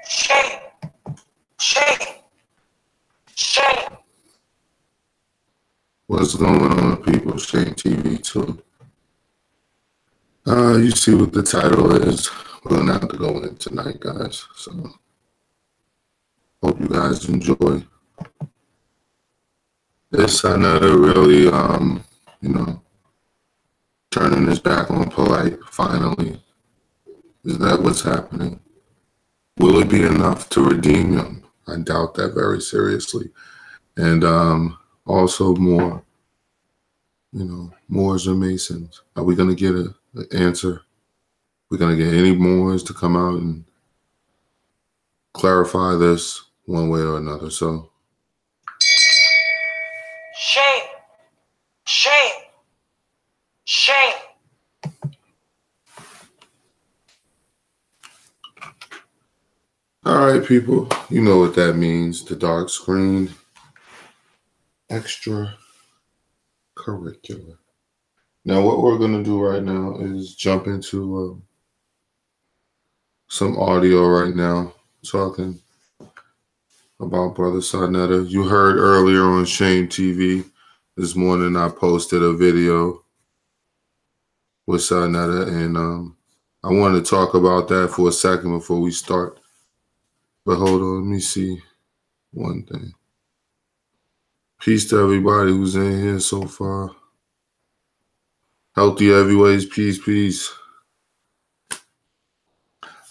Shame. Shame. Shame. What's going on, people? Shame TV too. You see what the title is. We're gonna have to go in tonight, guys. So hope you guys enjoy. This another really turning his back on Polight finally. Is that what's happening? Will it be enough to redeem him? I doubt that very seriously. And also more, Moors or Masons. Are we gonna get an answer? We're gonna get any Moors to come out and clarify this one way or another. So shame. Shame. Shame. all right, people, you know what that means. The dark screen. Extra curricular. Now, what we're going to do right now is jump into some audio right now, talking about Brother Sarnetta. You heard earlier on Shame TV this morning, I posted a video with Sarnetta, and I want to talk about that for a second before we start. But hold on, let me see one thing. Peace to everybody who's in here so far. Healthy heavyweights, peace, peace.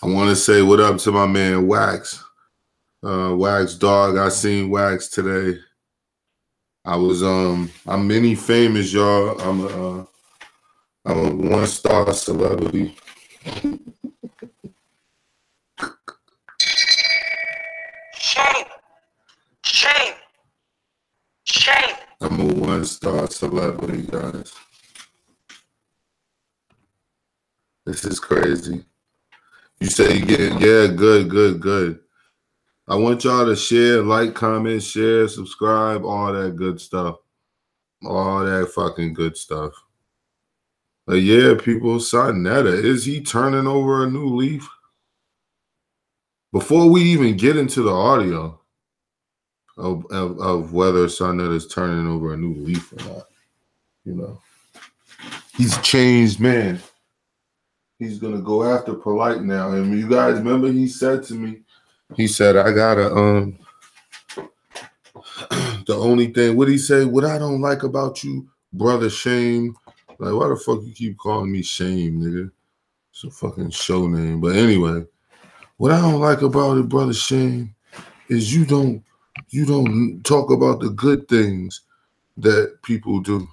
I want to say what up to my man Wax. Wax Dog, I seen Wax today. I'm many famous, y'all. I'm a 1-star celebrity. Shame. Shame. Shame. I'm a 1-star celebrity, guys. This is crazy. You say you get, yeah, good. I want y'all to share, like, comment, share, subscribe, all that good stuff. All that fucking good stuff. But yeah, people, Sarnetta, is he turning over a new leaf? Before we even get into the audio of whether Sarnetta is turning over a new leaf or not, he's changed, man. He's going to go after Polight now. And you guys remember he said to me, he said, I gotta, the only thing, what he say, what I don't like about you, brother Shame. Like, why the fuck you keep calling me Shame, nigga? It's a fucking show name. But anyway, what I don't like about it, brother Shame, is you don't talk about the good things that people do.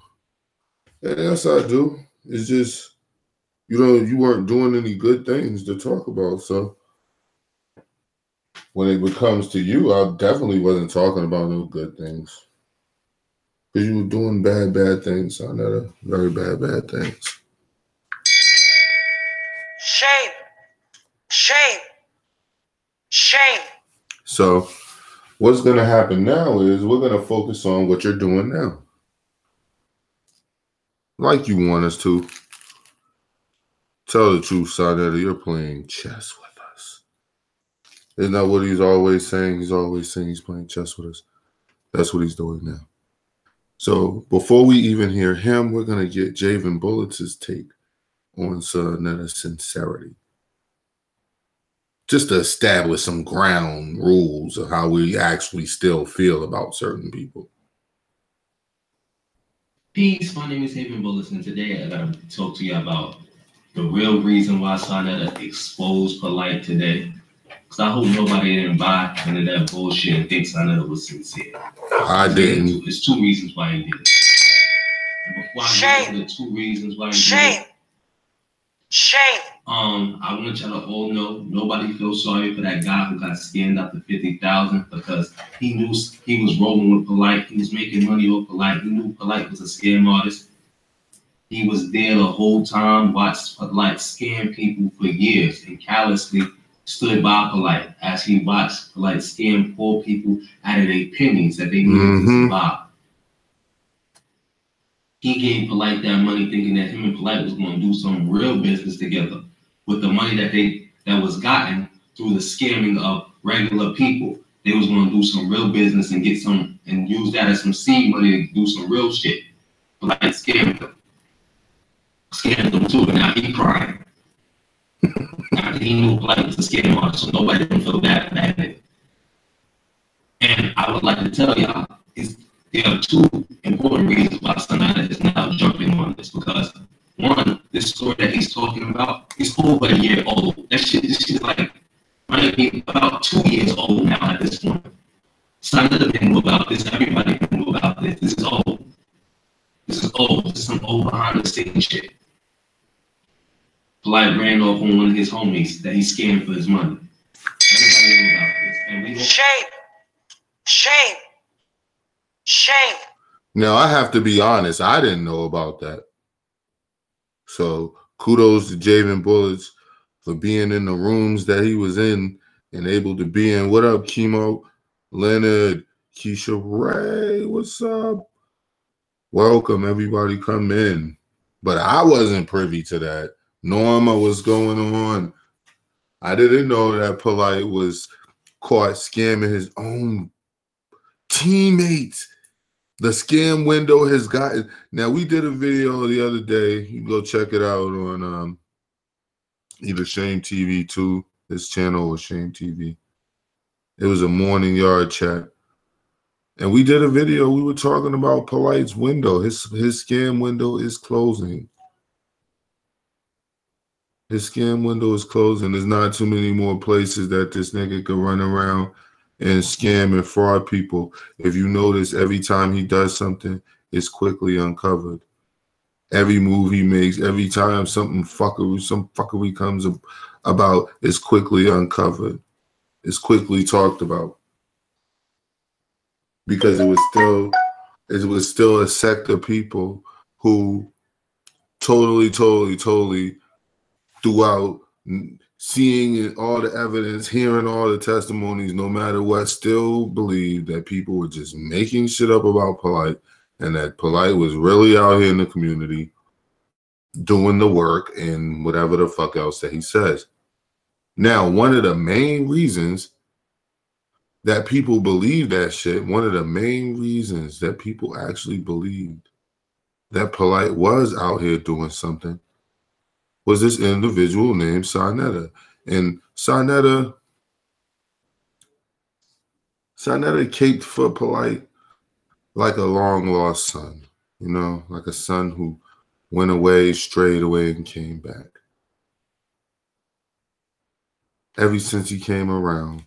And yes, I do. It's just, you weren't doing any good things to talk about. So when it comes to you, I definitely wasn't talking about no good things. Because you were doing bad things, Sarnetta. Very bad things. Shame. Shame. Shame. So what's going to happen now is we're going to focus on what you're doing now. Like you want us to. Tell the truth, Sarnetta, you're playing chess with us. Isn't that what he's always saying? He's always saying he's playing chess with us. That's what he's doing now. So before we even hear him, we're going to get Javen Bullets' take on Sarnetta's sincerity. Just to establish some ground rules of how we actually still feel about certain people. Peace, my name is Javen Bullets, and today I got to talk to you about the real reason why Sarnetta exposed Polight today. Because I hope nobody didn't buy into that bullshit and think Sarnetta was sincere. I didn't. There's 2 reasons why he did it. And before I get into the 2 reasons why he did it, Shame. I want y'all to all know nobody feels sorry for that guy who got scammed up to $50,000 because he knew he was rolling with Polight. He was making money off Polight. He knew Polight was a scam artist. He was there the whole time, watched Polight scam people for years, and callously stood by Polight as he watched Polight scam poor people out of their pennies that they needed to survive. He gave Polight that money thinking that him and Polight was going to do some real business together with the money that was gotten through the scamming of regular people. They was going to do some real business and get some and use that as some seed money to do some real shit. But like scammed them too. And now he crying. Now he knew Polight was a scam artist, so nobody didn't feel bad for that nigga. And I would like to tell y'all, there are two important reasons why Sanada is now jumping on this. Because one, this story that he's talking about is over a year old. This shit is like might be about 2 years old now at this point. Sanada didn't know about this. Everybody didn't know about this. This is old. This is old. This is some old behind the scenes shit. Polight ran off on one of his homies that he scammed for his money. Everybody knew about this. And we Shame. Shame. Shame. Now, I have to be honest. I didn't know about that. So, kudos to Javen Bullets for being in the rooms that he was in and able to be in. What up, Chemo? Leonard, Keisha Ray, what's up? Welcome, everybody, come in. But I wasn't privy to that. Norma, what's going on? I didn't know that Polight was caught scamming his own teammates. The scam window has gotten. Now, we did a video the other day. You can go check it out on either Shame TV 2, this channel, or Shame TV. It was a morning yard chat. And we did a video. We were talking about Polight's window. His scam window is closing. His scam window is closing. There's not too many more places that this nigga could run around and scam and fraud people. If you notice, every time he does something, it's quickly uncovered. Every move he makes, every time some fuckery comes about, is quickly uncovered. It's quickly talked about. Because it was still a sect of people who totally throughout seeing all the evidence, hearing all the testimonies, no matter what, still believed that people were just making shit up about Polight, and that Polight was really out here in the community doing the work and whatever the fuck else that he says. Now, one of the main reasons that people believe that shit, one of the main reasons that people actually believed that Polight was out here doing something was this individual named Sanada. And Sanada caped for Polight like a long-lost son, you know, like a son who went away, strayed away, and came back. Ever since he came around,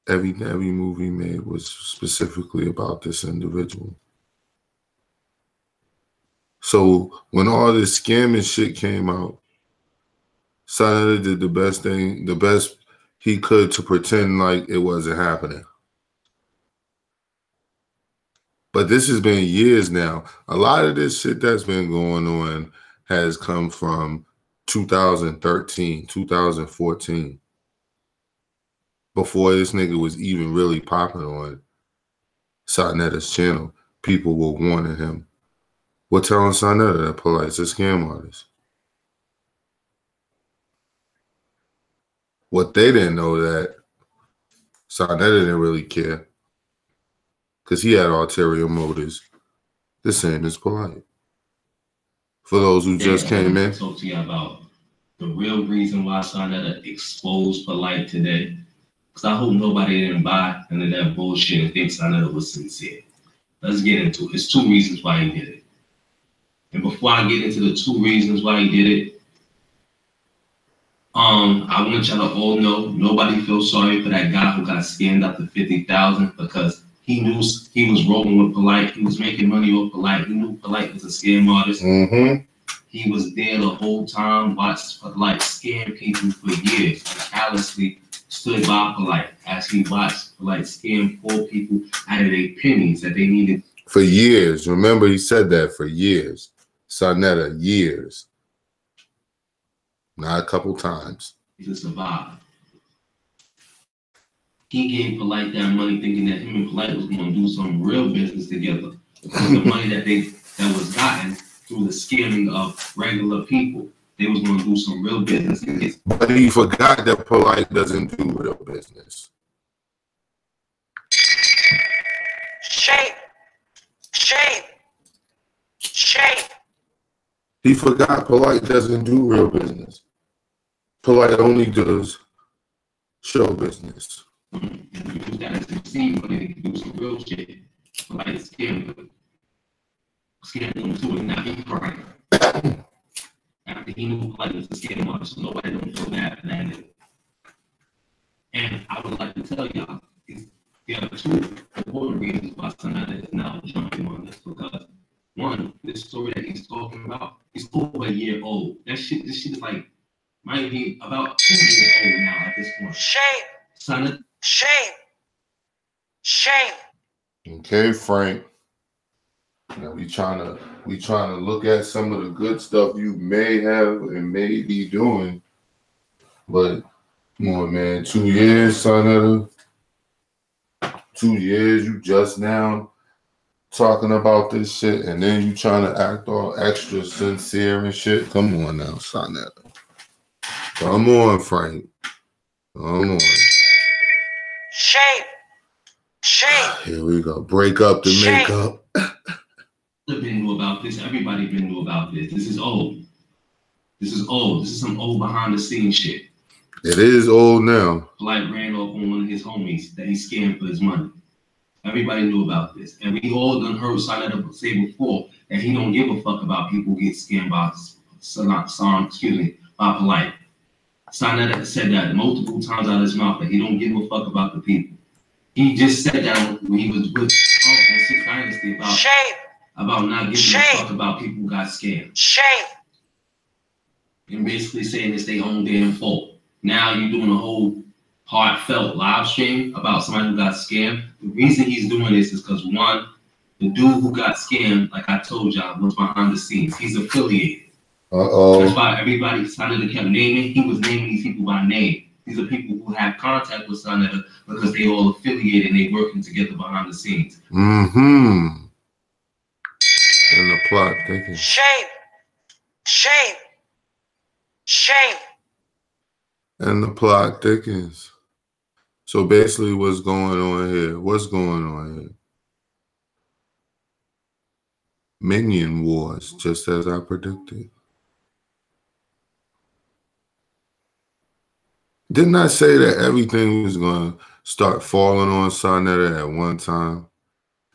every move he made was specifically about this individual. So when all this scamming shit came out, Sanada did the best he could to pretend like it wasn't happening. But this has been years now. A lot of this shit that's been going on has come from 2013, 2014. Before this nigga was even really popping on Sanada's channel, people were warning him. We're telling Sanada that Polight's a scam artist. What they didn't know that Sanada didn't really care, because he had ulterior motives, the same as Polight. For those who just came in, talk to you about the real reason why Sanada exposed Polight today. Because I hope nobody didn't buy into that bullshit and think Sanada was sincere. Let's get into it. It's two reasons why he did it. And before I get into the two reasons why he did it, I want y'all to all know nobody feels sorry for that guy who got scammed up to $50,000, because he knew he was rolling with Polight. He was making money off Polight. He knew Polight was a scam artist. mm-hmm. He was there the whole time, watched Polight scam people for years, and callously stood by Polight as he watched Polight scam poor people out of their pennies that they needed. For years. Remember, he said that for years. Sanada, years. Not a couple times. To survive. He gave Polight that money thinking that him and Polight was going to do some real business together. Because the money that was gotten through the scamming of regular people. they was going to do some real business and get. But he forgot that Polight doesn't do real business. Shame. Shame. Shame. He forgot Polight doesn't do real business. Polight only does show business. And use that as a scene when they do some real shit. Like scam them to it, not be crying. After he knew Polight was a scam artist, so nobody don't feel bad for that. And I would like to tell y'all, there are two important reasons why Sonata is now jumping on this. Because one, this story that he's talking about is over a year old. This shit is like, might be about 2 years old now at this point. Shame. Sonata. Shame. Shame. Okay, Frank. Now we trying to look at some of the good stuff you may have and may be doing. But come on, man, 2 years, Sonata. 2 years, you just now talking about this shit, and then you trying to act all extra sincere and shit. Come on now, Sonata. Come on, Frank. Come on. Shame. Shame. Here we go. Break up the Shame. makeup. Been knew about this. Everybody been knew about this. This is old. This is old. This is some old behind the scenes shit. It is old now. Polight ran off on one of his homies that he scammed for his money. Everybody knew about this. And we all done heard Sonata say before that he don't give a fuck about people who get scammed by by Polight. Sonata said that multiple times out of his mouth that he don't give a fuck about the people. He just said that when he was with Six Dynasty about Shame. About not giving Shame. a fuck about people who got scammed. Shame. And basically saying it's their own damn fault. Now you're doing a whole heartfelt live stream about somebody who got scammed. The reason he's doing this is because one, the dude who got scammed, like I told y'all, was behind the scenes. He's affiliated. That's why everybody Sonata kept naming. He was naming these people by name. These are people who have contact with Sonata because they all affiliated and they working together behind the scenes. Mm-hmm. And the plot thickens. Shame. Shame. Shame. And the plot thickens. So basically what's going on here? What's going on here? Minion wars, just as I predicted. Didn't I say that everything was going to start falling on Sonata at one time?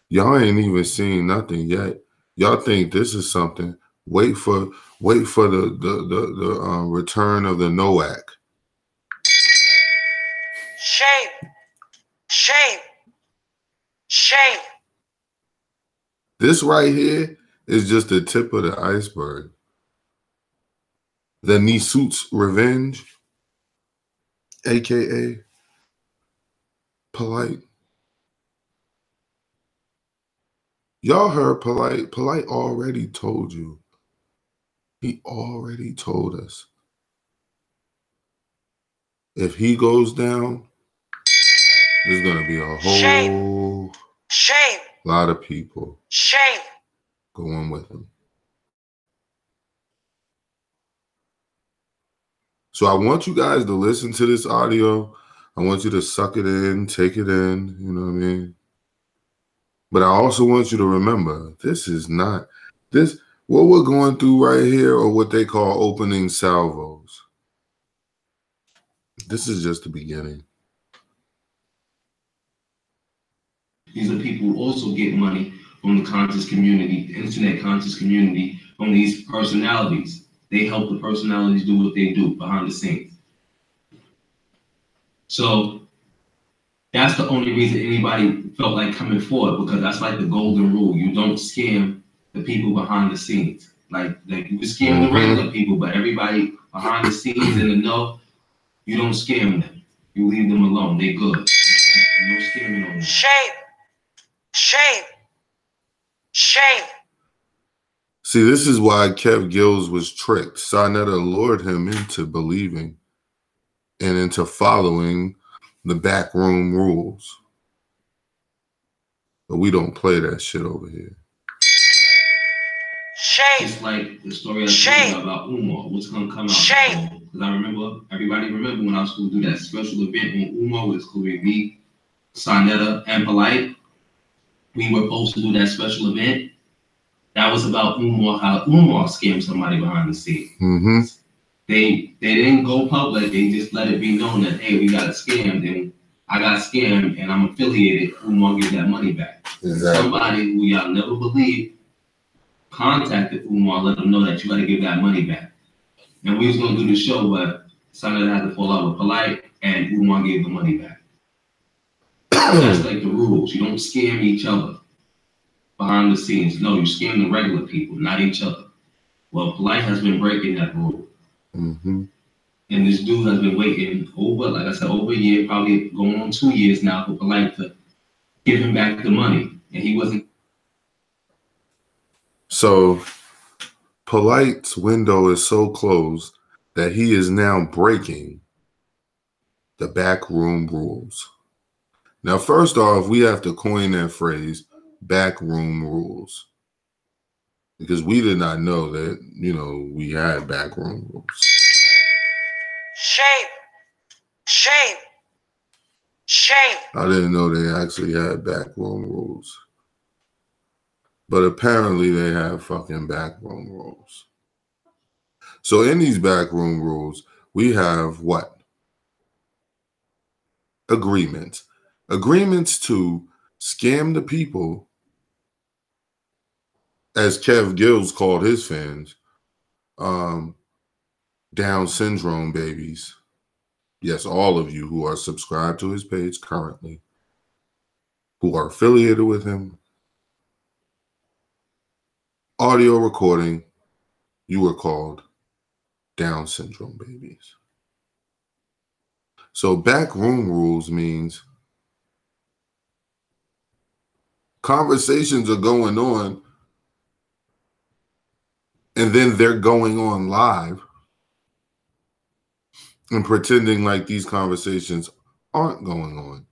Y'all ain't even seen nothing yet. Y'all think this is something. Wait for the return of the NOAC. Shame. Shame. Shame. This right here is just the tip of the iceberg. The Nisut's revenge, aka Polight. Y'all heard Polight. Polight already told you. He already told us. If he goes down, there's gonna be a whole Shame. lot of people Shame. going with him. So I want you guys to listen to this audio. I want you to suck it in, take it in, you know what I mean? But I also want you to remember, this is not, what we're going through right here are what they call opening salvos. This is just the beginning. These are people who also get money from the conscious community, the internet conscious community, from these personalities. They help the personalities do what they do behind the scenes. So that's the only reason anybody felt like coming forward, because that's like the golden rule. You don't scam the people behind the scenes. Like you can scam the regular people, but everybody behind the scenes in the know, you don't scam them. You leave them alone. They good. No scamming on them. Shame. Shame. Shame. See, this is why Kev Gills was tricked. Sonata lured him into believing and into following the backroom rules. But we don't play that shit over here. Shame. Shame. Just like the story I Shame. told you about Umar, what's gonna come out? Shame. Because I remember, everybody remember when I was going to do that special event on Umar, with including me, Sonetta, and Polight. We were supposed to do that special event. That was about Umar, how Umar scammed somebody behind the scenes. Mm-hmm. They didn't go public. They just let it be known that, hey, we got scammed, and I got scammed, and I'm affiliated. Umar get that money back. Exactly. Somebody who y'all never believed contacted Umar, let them know that you got to give that money back. And we was going to do the show, but Sonetta had to fall out with Polight, and Umar gave the money back. That's like the rules. You don't scam each other behind the scenes. No, you scam the regular people, not each other. Well, Polight has been breaking that rule. Mm-hmm. And this dude has been waiting over, like I said, over a year, probably going on 2 years now for Polight to give him back the money. And he wasn't. So Polight's window is so closed that he is now breaking the backroom rules. Now, first off, we have to coin that phrase, backroom rules, because we did not know that, we had backroom rules. Shame. Shame. Shame. I didn't know they actually had backroom rules. But apparently they have fucking backroom rules. So in these backroom rules, we have what? Agreements. Agreements to scam the people, as Kev Gills called his fans, Down syndrome babies. Yes, all of you who are subscribed to his page currently, who are affiliated with him, audio recording, you were called Down syndrome babies. So backroom rules means conversations are going on and then they're going on live and pretending like these conversations aren't going on.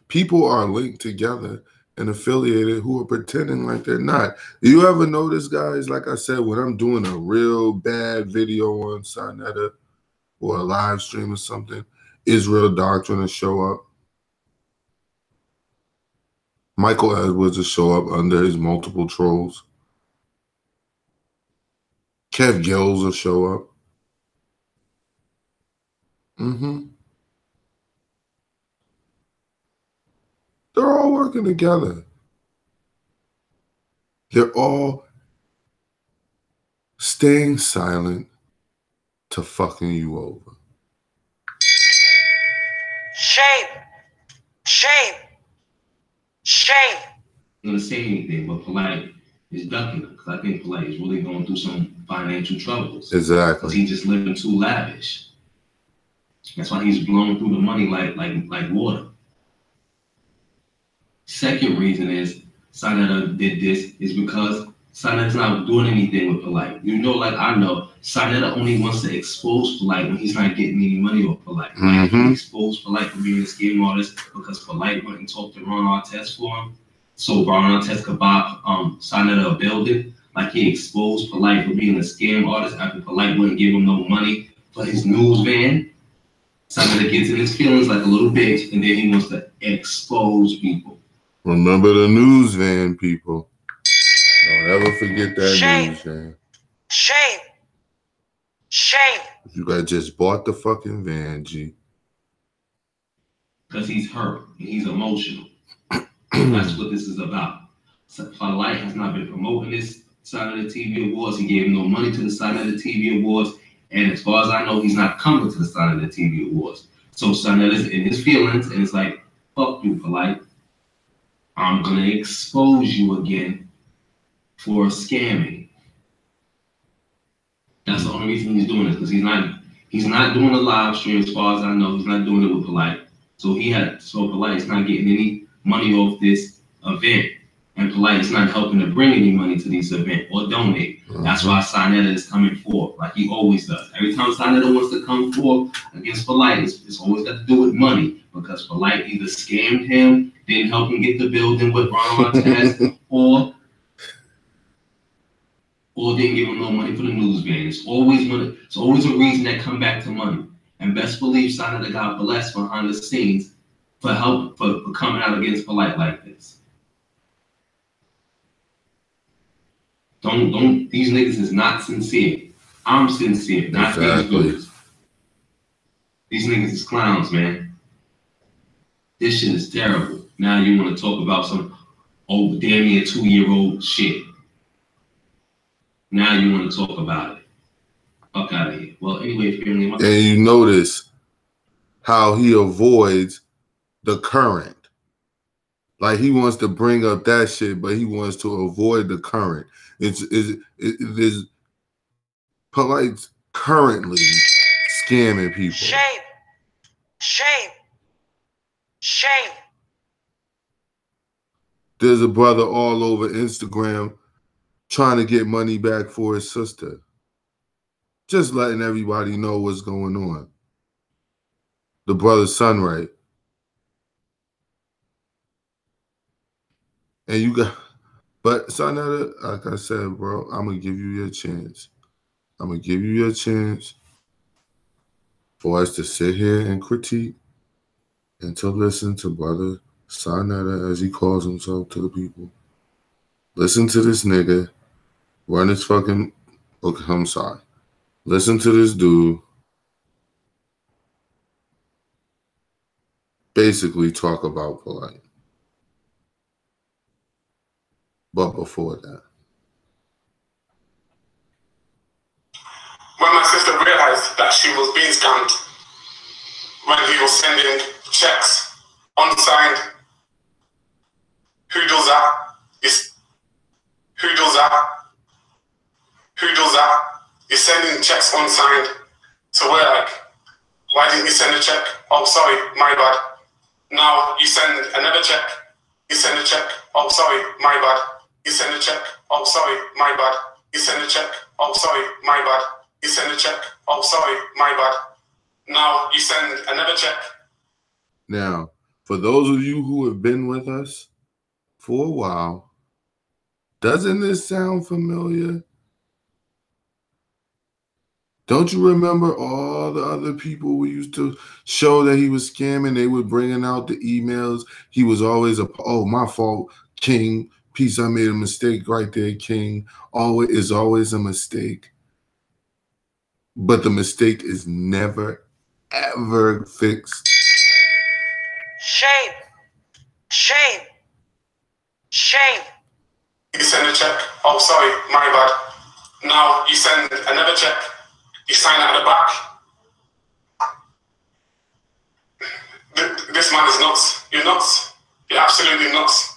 People are linked together and affiliated who are pretending like they're not. You ever notice, guys, like I said, when I'm doing a real bad video on Sonetta or a live stream or something, Israel Doctrine will show up. Michael Edwards will show up under his multiple trolls. Kev Gills will show up. They're all working together. They're all staying silent to fucking you over. Shame. Shame. Shame. I'm going to say anything, but Polight is ducking him, because I think Polight is really going through some financial troubles. Exactly. Because he's just living too lavish. That's why he's blowing through the money like water. Second reason is Sonetta did this is because Sonetta's not doing anything with Polight. Like I know, Sonetta only wants to expose Polight when he's not getting any money off Polight. He exposed Polight for being a scam artist because Polight went and talked to Ron Artest for him. So Ron Artest could buy Sonetta a building. Like he exposed Polight for being a scam artist after Polight wouldn't give him no money for his news van. Sonetta gets in his feelings like a little bitch, and then he wants to expose people. Remember the news van, people. Don't ever forget that Shame. news van. Shame. Shame. You guys just bought the fucking van, G. Because he's hurt and he's emotional. That's what this is about. Polight has not been promoting this side of the TV Awards. He gave no money to the side of the TV Awards. And as far as I know, he's not coming to the side of the TV Awards. So Sonetta's in his feelings, and it's like, fuck you, Polight. I'm going to expose you again for scamming. That's the only reason he's doing this, because he's not doing a live stream. As far as I know, he's not doing it with Polight. So Polight is not getting any money off this event, and Polight is not helping to bring any money to this event or donate. That's why Sonetta is coming forth, like he always does. Every time Sonetta wants to come forth against Polight, it's always got to do with money, because Polight either scammed him, didn't help him get the building with Ron Artest, or or didn't give him no money for the news van. It's always money. It's always a reason that come back to money. And best believe Sana got blessed behind the scenes for help for coming out against Polight like this. Don't these niggas is not sincere. I'm sincere, not these dudes. These niggas is clowns, man. This shit is terrible. Now you want to talk about some damn near 2-year-old shit. Now you want to talk about it. Fuck out of here. Well, anyway, family. And you notice how he avoids the current. Like he wants to bring up that shit, but he wants to avoid the current. It is Polight's currently scamming people. Shame. Shame. Shame. There's a brother all over Instagram trying to get money back for his sister. Just letting everybody know what's going on. The brother Sunray. And you got, but Sonetta, like I said, bro, I'm going to give you your chance. I'm going to give you your chance for us to sit here and critique and to listen to brother Sonetta, as he calls himself to the people. Listen to this nigga run his fucking, okay, I'm sorry. Listen to this dude basically talk about Polight. But before that. When my sister realized that she was being scammed, when he was sending checks unsigned, who does that? Who does that? Who does that? You're sending checks unsigned. So we're like, why didn't you send a check? Oh, sorry, my bad. Now you send another check. You send a check. Oh, sorry, my bad. You send a check. Oh, sorry, my bad. You send a check. Oh, sorry, my bad. You send a check. Oh, sorry, my bad. Now you send another check. Now, for those of you who have been with us for a while, doesn't this sound familiar? Don't you remember all the other people we used to show that he was scamming? They were bringing out the emails. He was always oh, my fault, King. Peace, I made a mistake right there, King. Always is always a mistake. But the mistake is never, ever fixed. Shame. Shame. Shame. You send a check. Oh, sorry, my bad. Now you send another check. You sign at the back. This man is nuts. You're nuts. You're absolutely nuts.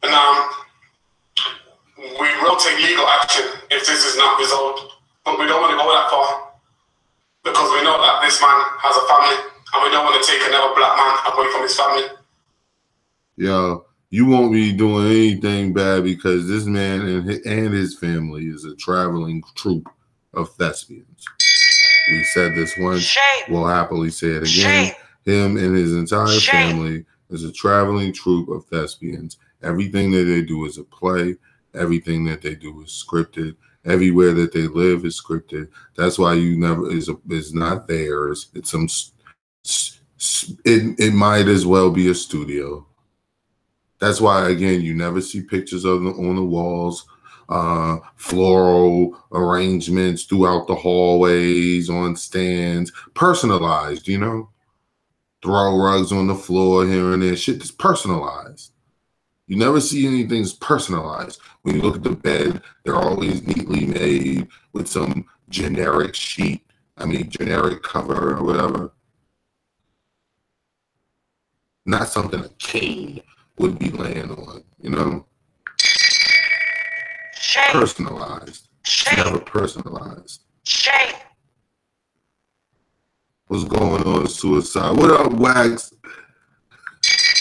And we will take legal action if this is not resolved. But we don't want to go that far because we know that this man has a family and we don't want to take another black man away from his family. Yo, you won't be doing anything bad because this man and his family is a traveling troupe of thespians. We said this once. Shame. We'll happily say it again. Shame. Him and his entire Shame. family is a traveling troupe of thespians. Everything that they do is a play. Everything that they do is scripted. Everywhere that they live is scripted. That's why you never is not theirs. It's some. It might as well be a studio. That's why again you never see pictures of them on the walls. Floral arrangements throughout the hallways, on stands, personalized, you know, throw rugs on the floor here and there, shit that's personalized. You never see anything that's personalized. When you look at the bed, they're always neatly made with some generic sheet, generic cover or whatever. Not something a king would be laying on, you know? Shame. Personalized. Shame. Never personalized. Shame. What's going on, Suicide? What up, Wax?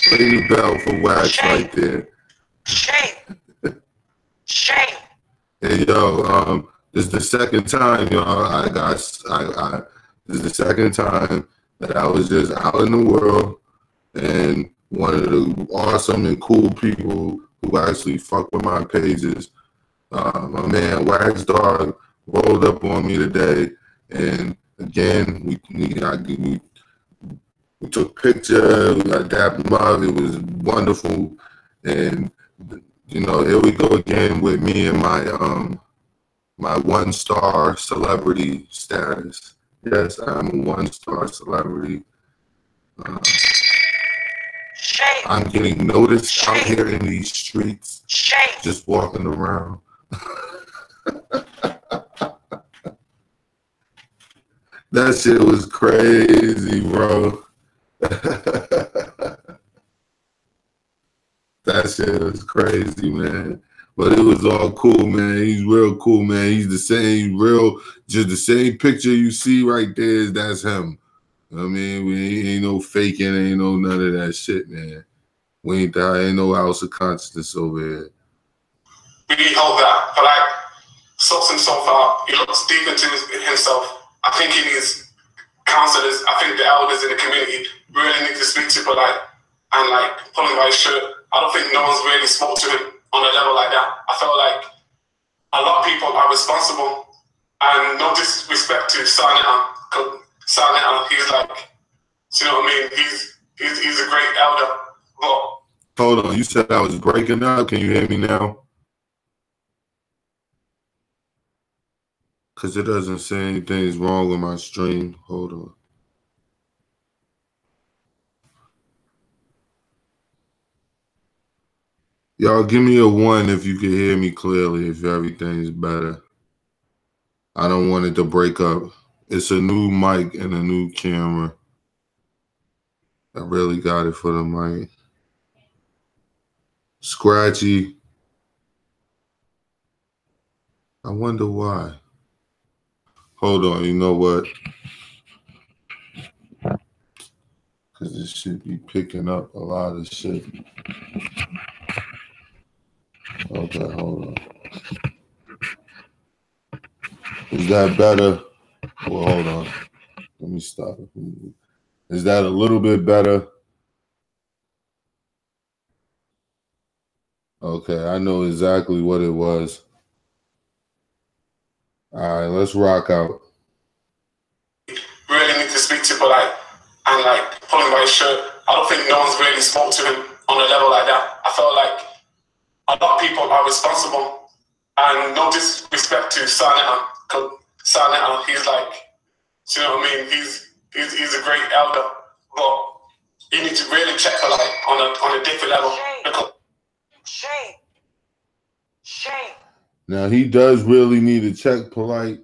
Play the bell for Wax. Shame. Right there. Shame. Shame. Hey, yo, this is the second time, y'all. This is the second time that I was just out in the world and one of the awesome and cool people who actually fuck with my pages My man Wax Dog rolled up on me today, and again we took pictures. We got dapped him up. It was wonderful, and you know, here we go again with me and my 1-star celebrity status. Yes, I'm a 1-star celebrity. Shame. I'm getting noticed out here in these streets, Shame. just walking around. That shit was crazy, bro. That shit was crazy, man. But it was all cool, man. He's real cool, man. He's the same, just the same picture you see right there. That's him. I mean, we ain't no faking, ain't no none of that shit, man. We ain't no house of consciousness over here. We hope that Polight sorts himself out. He looks deep into himself. I think he needs counselors. I think the elders in the community really need to speak to Polight and like pull him by his shirt. I don't think no one's really spoke to him on a level like that. I felt like a lot of people are responsible, and no disrespect to Sanita, he's like, you know what I mean? He's a great elder, but hold on, you said I was breaking up. Can you hear me now? Because it doesn't say anything's wrong with my stream. Hold on. Y'all give me a 1 if you can hear me clearly, if everything's better. I don't want it to break up. It's a new mic and a new camera. I really got it for the mic. Scratchy. I wonder why. Hold on, you know what? Because this should be picking up a lot of shit. Okay, hold on. Is that better? Well, hold on. Let me stop it. Is that a little bit better? Okay, I know exactly what it was. All right, let's rock out. Really need to speak to Polight and like pull him by his shirt. I don't think no one's really spoke to him on a level like that. I felt like a lot of people are responsible, and no disrespect to Sanita, because Sanita, he's like, you know what I mean? He's a great elder, but you need to really check Polight on a different level. Shame. Shame. Now, he does really need to check Polight,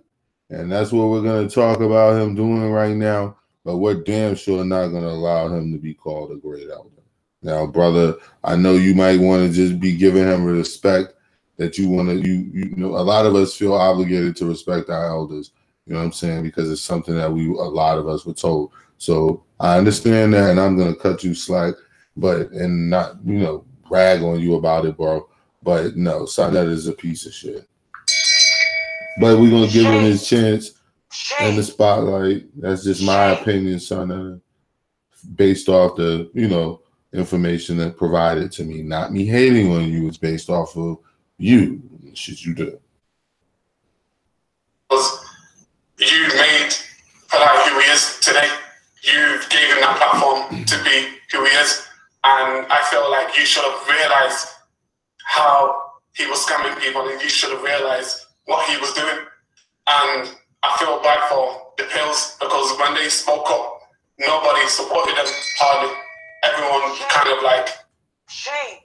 and that's what we're going to talk about him doing right now, but we're damn sure not going to allow him to be called a great elder. Now, brother, I know you might want to just be giving him respect that you want to, you know, a lot of us feel obligated to respect our elders, you know what I'm saying, because it's something that a lot of us were told. So I understand that, and I'm going to cut you slack, and not, you know, rag on you about it, bro. But no, Sanetta is a piece of shit. But we're going to give him his chance in the spotlight. That's just my opinion, Sanetta, based off the, you know, information that provided to me. Not me hating on you. It's based off of you, the shit you do. You made Polight who he is today. You gave him that platform to be who he is. And I feel like you should have realized how he was scamming people, and you should have realized what he was doing. And I feel bad for the pills, because when they spoke up, nobody supported them hardly. Everyone kind of like... Shame.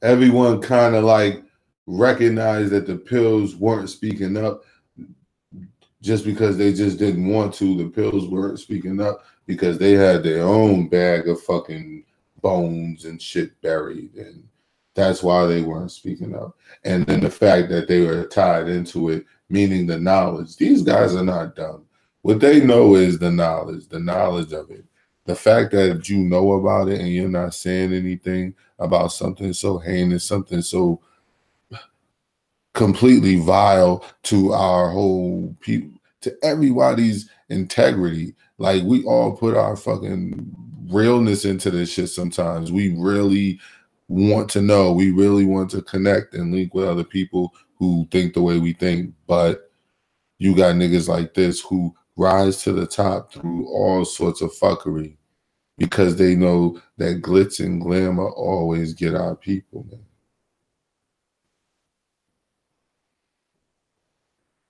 Everyone kind of like recognized that the pills weren't speaking up just because they just didn't want to. The pills weren't speaking up because they had their own bag of fucking bones and shit buried, and that's why they weren't speaking up. And then the fact that they were tied into it, meaning the knowledge. These guys are not dumb. What they know is the knowledge of it. The fact that you know about it and you're not saying anything about something so heinous, something so completely vile to our whole people, to everybody's integrity. Like, we all put our fucking realness into this shit sometimes. We really want to know. We really want to connect and link with other people who think the way we think. But you got niggas like this who rise to the top through all sorts of fuckery because they know that glitz and glamour always get our people, man.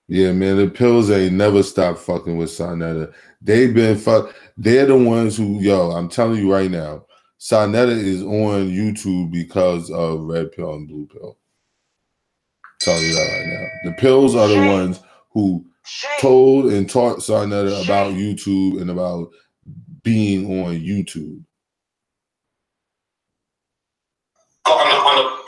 Yeah, man, the pills ain't never stopped fucking with Sarnetta. They've been they're the ones who, yo, I'm telling you right now, Sarnetta is on YouTube because of Red Pill and Blue Pill. Tell you that right now. The pills are the ones who told and taught Sarnetta about YouTube and about being on YouTube. Got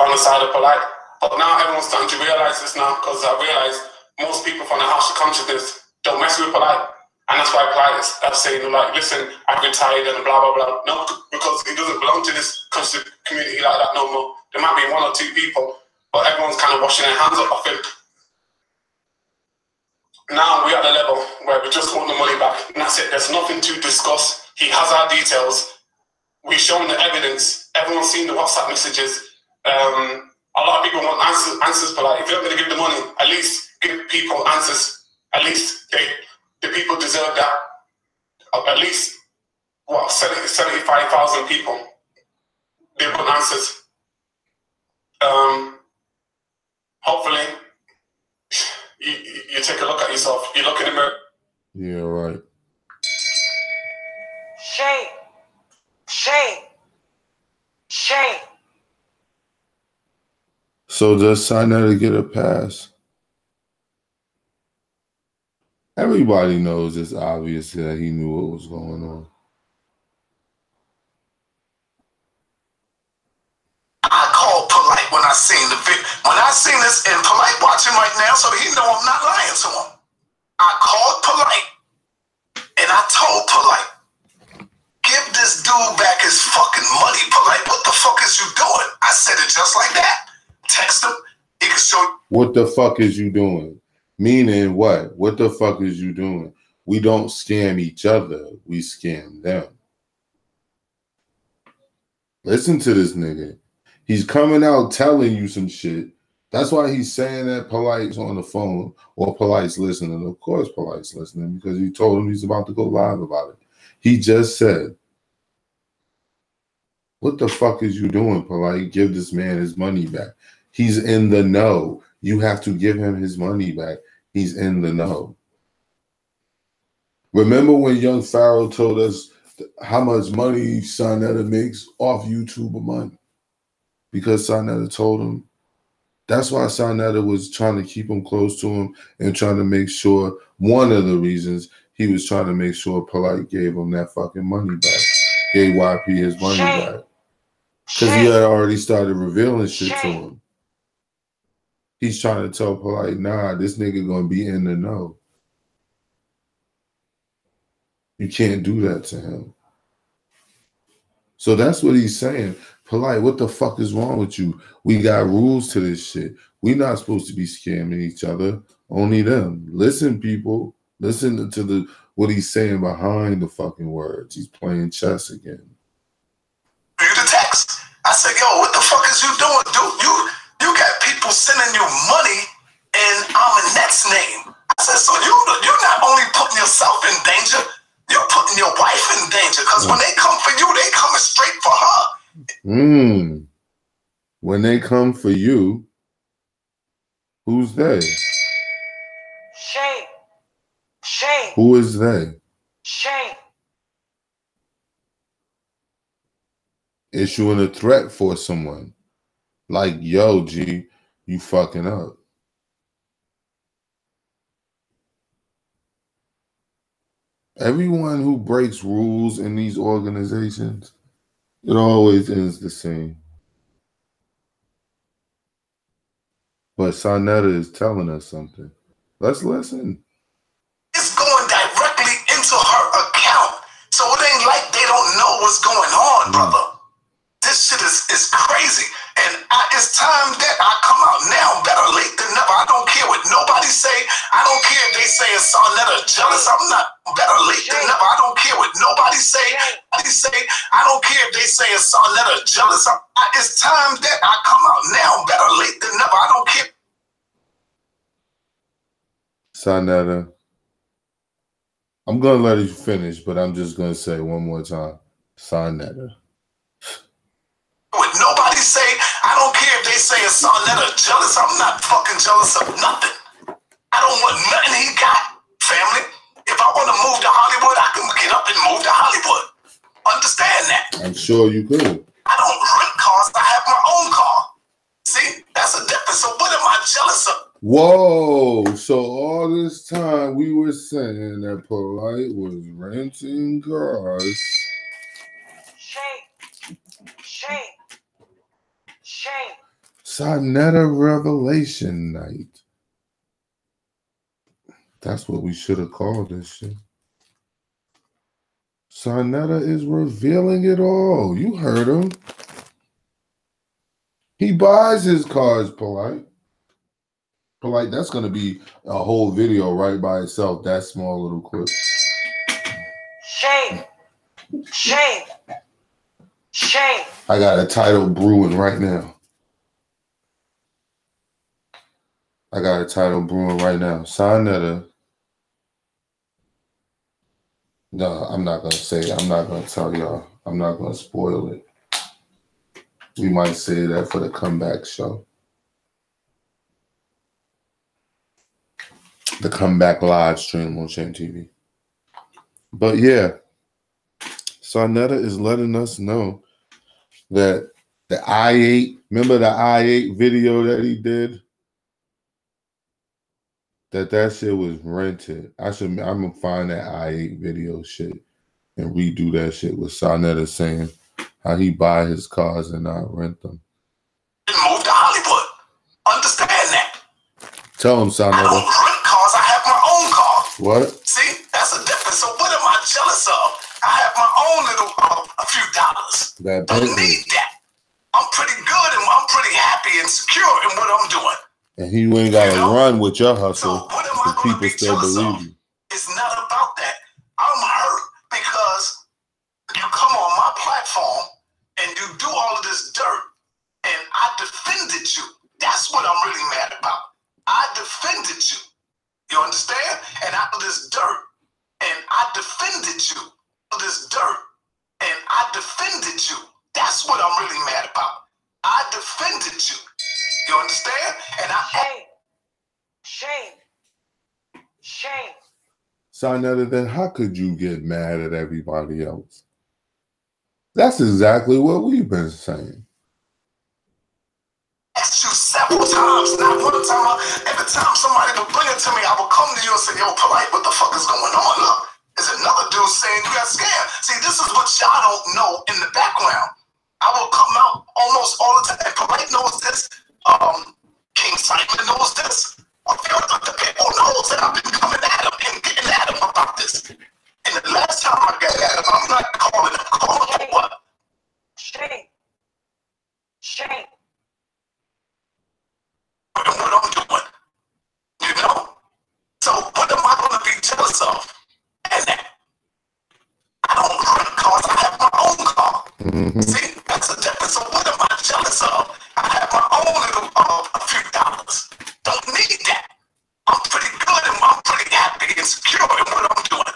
on the side of Polight, but now everyone's starting to realize this now because I realize most people from the house of consciousness don't mess with Polight, and that's why Polight is saying like, listen, I've retired and blah blah blah. No, because he doesn't belong to this community like that no more. There might be one or two people, but everyone's kind of washing their hands up of him. Now we're at the level where we just want the money back, and that's it. There's nothing to discuss. He has our details. We've shown the evidence. Everyone's seen the WhatsApp messages. A lot of people want answers for like, if you're not going to give the money, at least give people answers. At least the people deserve that. At least, what, 75,000 people. They want answers. Hopefully, you take a look at yourself. You look in the mirror. Yeah, right. Shame. Shame. Shame. So does Sarnetta get a pass? Everybody knows it's obvious that he knew what was going on. I called Polight when I seen the video. When I seen this, and Polight watching right now, so he know I'm not lying to him. I called Polight, and I told Polight, give this dude back his fucking money. Polight, what the fuck is you doing? I said it just like that. Text him. He can show you. What the fuck is you doing? Meaning what? What the fuck is you doing? We don't scam each other. We scam them. Listen to this nigga. He's coming out telling you some shit. That's why he's saying that Polight's on the phone or Polight's listening. Of course Polight's listening because he told him he's about to go live about it. He just said, what the fuck is you doing, Polight? Give this man his money back. He's in the know. You have to give him his money back. He's in the know. Remember when Young Pharaoh told us how much money Sarnetta makes off YouTube a month? Because Sarnetta told him. That's why Sarnetta was trying to keep him close to him and trying to make sure, one of the reasons he was trying to make sure Polight gave him that fucking money back. Gave YP his money back. Because he had already started revealing shit to him. He's trying to tell Polight, nah, this nigga gonna be in the know. You can't do that to him. So that's what he's saying. Polight, what the fuck is wrong with you? We got rules to this shit. We're not supposed to be scamming each other. Only them. Listen, people. Listen to what he's saying behind the fucking words. He's playing chess again. You the text. I said, yo, what the fuck is you doing, dude? You got people sending you money in Aminette's name. I said, so you're not only putting yourself in danger, you're putting your wife in danger. Because when they come for you, they coming straight for her. When they come for you, who's they? Shame. Shame. Who is they? Shame. Issuing a threat for someone. Like, yo, G, you fucking up. Everyone who breaks rules in these organizations, it always ends the same. But Sarnetta is telling us something. Let's listen. It's going directly into her account. So it ain't like they don't know what's going on, brother. This shit is crazy. And it's time that I come out now. Better late than never. I don't care what nobody say. I don't care if they say it's Sarnetta jealous. I'm not. Better late than never. I don't care what nobody say. I don't care if they say it's Sarnetta jealous. it's time that I come out now. Better late than never. I don't care. Sonetta, I'm gonna let you finish, but I'm just gonna say one more time, Sonetta. Would nobody say, I don't care if they say a Sonetta jealous. I'm not fucking jealous of nothing. I don't want nothing he got, family. If I want to move to Hollywood, I can get up and move to Hollywood. Understand that. I'm sure you could. I don't rent cars. I have my own car. See, that's a difference. So what am I jealous of? Whoa, so all this time we were saying that Polight was renting cars. Shame. Shame. Shame. Sonetta Revelation Night. That's what we should have called this shit. Sonetta is revealing it all. You heard him. He buys his cars, Polight. Polight, that's going to be a whole video right by itself, that small little clip. Shame. Shame. Shame. I got a title brewing right now. Sonetta. No, I'm not going to say it. I'm not going to tell y'all. I'm not going to spoil it. We might say that for the comeback show. The comeback live stream on Shame TV. But yeah, Sonetta is letting us know that the I-8, remember the I-8 video that he did? That shit was rented. I'm gonna find that I-8 video shit and redo that shit with Sonetta saying how he buy his cars and not rent them. Move to Hollywood. Understand that. Tell him, I Sonetta. don't rent cars. I have my own car. What? See, that's a difference. So what am I jealous of? I have my own little a few dollars. That Don't business. need that. I'm pretty good and I'm pretty happy and secure in what I'm doing. And you ain't got to run with your So hustle what am I because going to people be still jealous of? believe you. It's not about that. I'm hurt because you come on my platform and you do all of this dirt and I defended you. That's what I'm really mad about. I defended you. You understand? And out of this dirt, and I defended you. Of this dirt, and I defended you. That's what I'm really mad about. I defended you. You understand? And I Shame. Shame. Sonetta, then how could you get mad at everybody else? That's exactly what we've been saying. asked you several times, not one time. Every time somebody would bring it to me, I would come to you and say, yo, Polight, what the fuck is going on? Look, there's another dude saying you got scammed. See, this is what y'all don't know in the background. I will come out almost all the time. Polight knows this. King Simon knows this. A few of the people knows that I've been coming at him and getting at him about this. And the last time I got at him, I'm not calling him. Calling him what? Shame. Shame. And what I'm doing. You know? So what am I going to be jealous of? And that I don't rent cars. I have my own car. See, that's a difference. So what am I jealous of? I have my own little a few dollars. Don't need that. I'm pretty good and I'm pretty happy and secure in what I'm doing.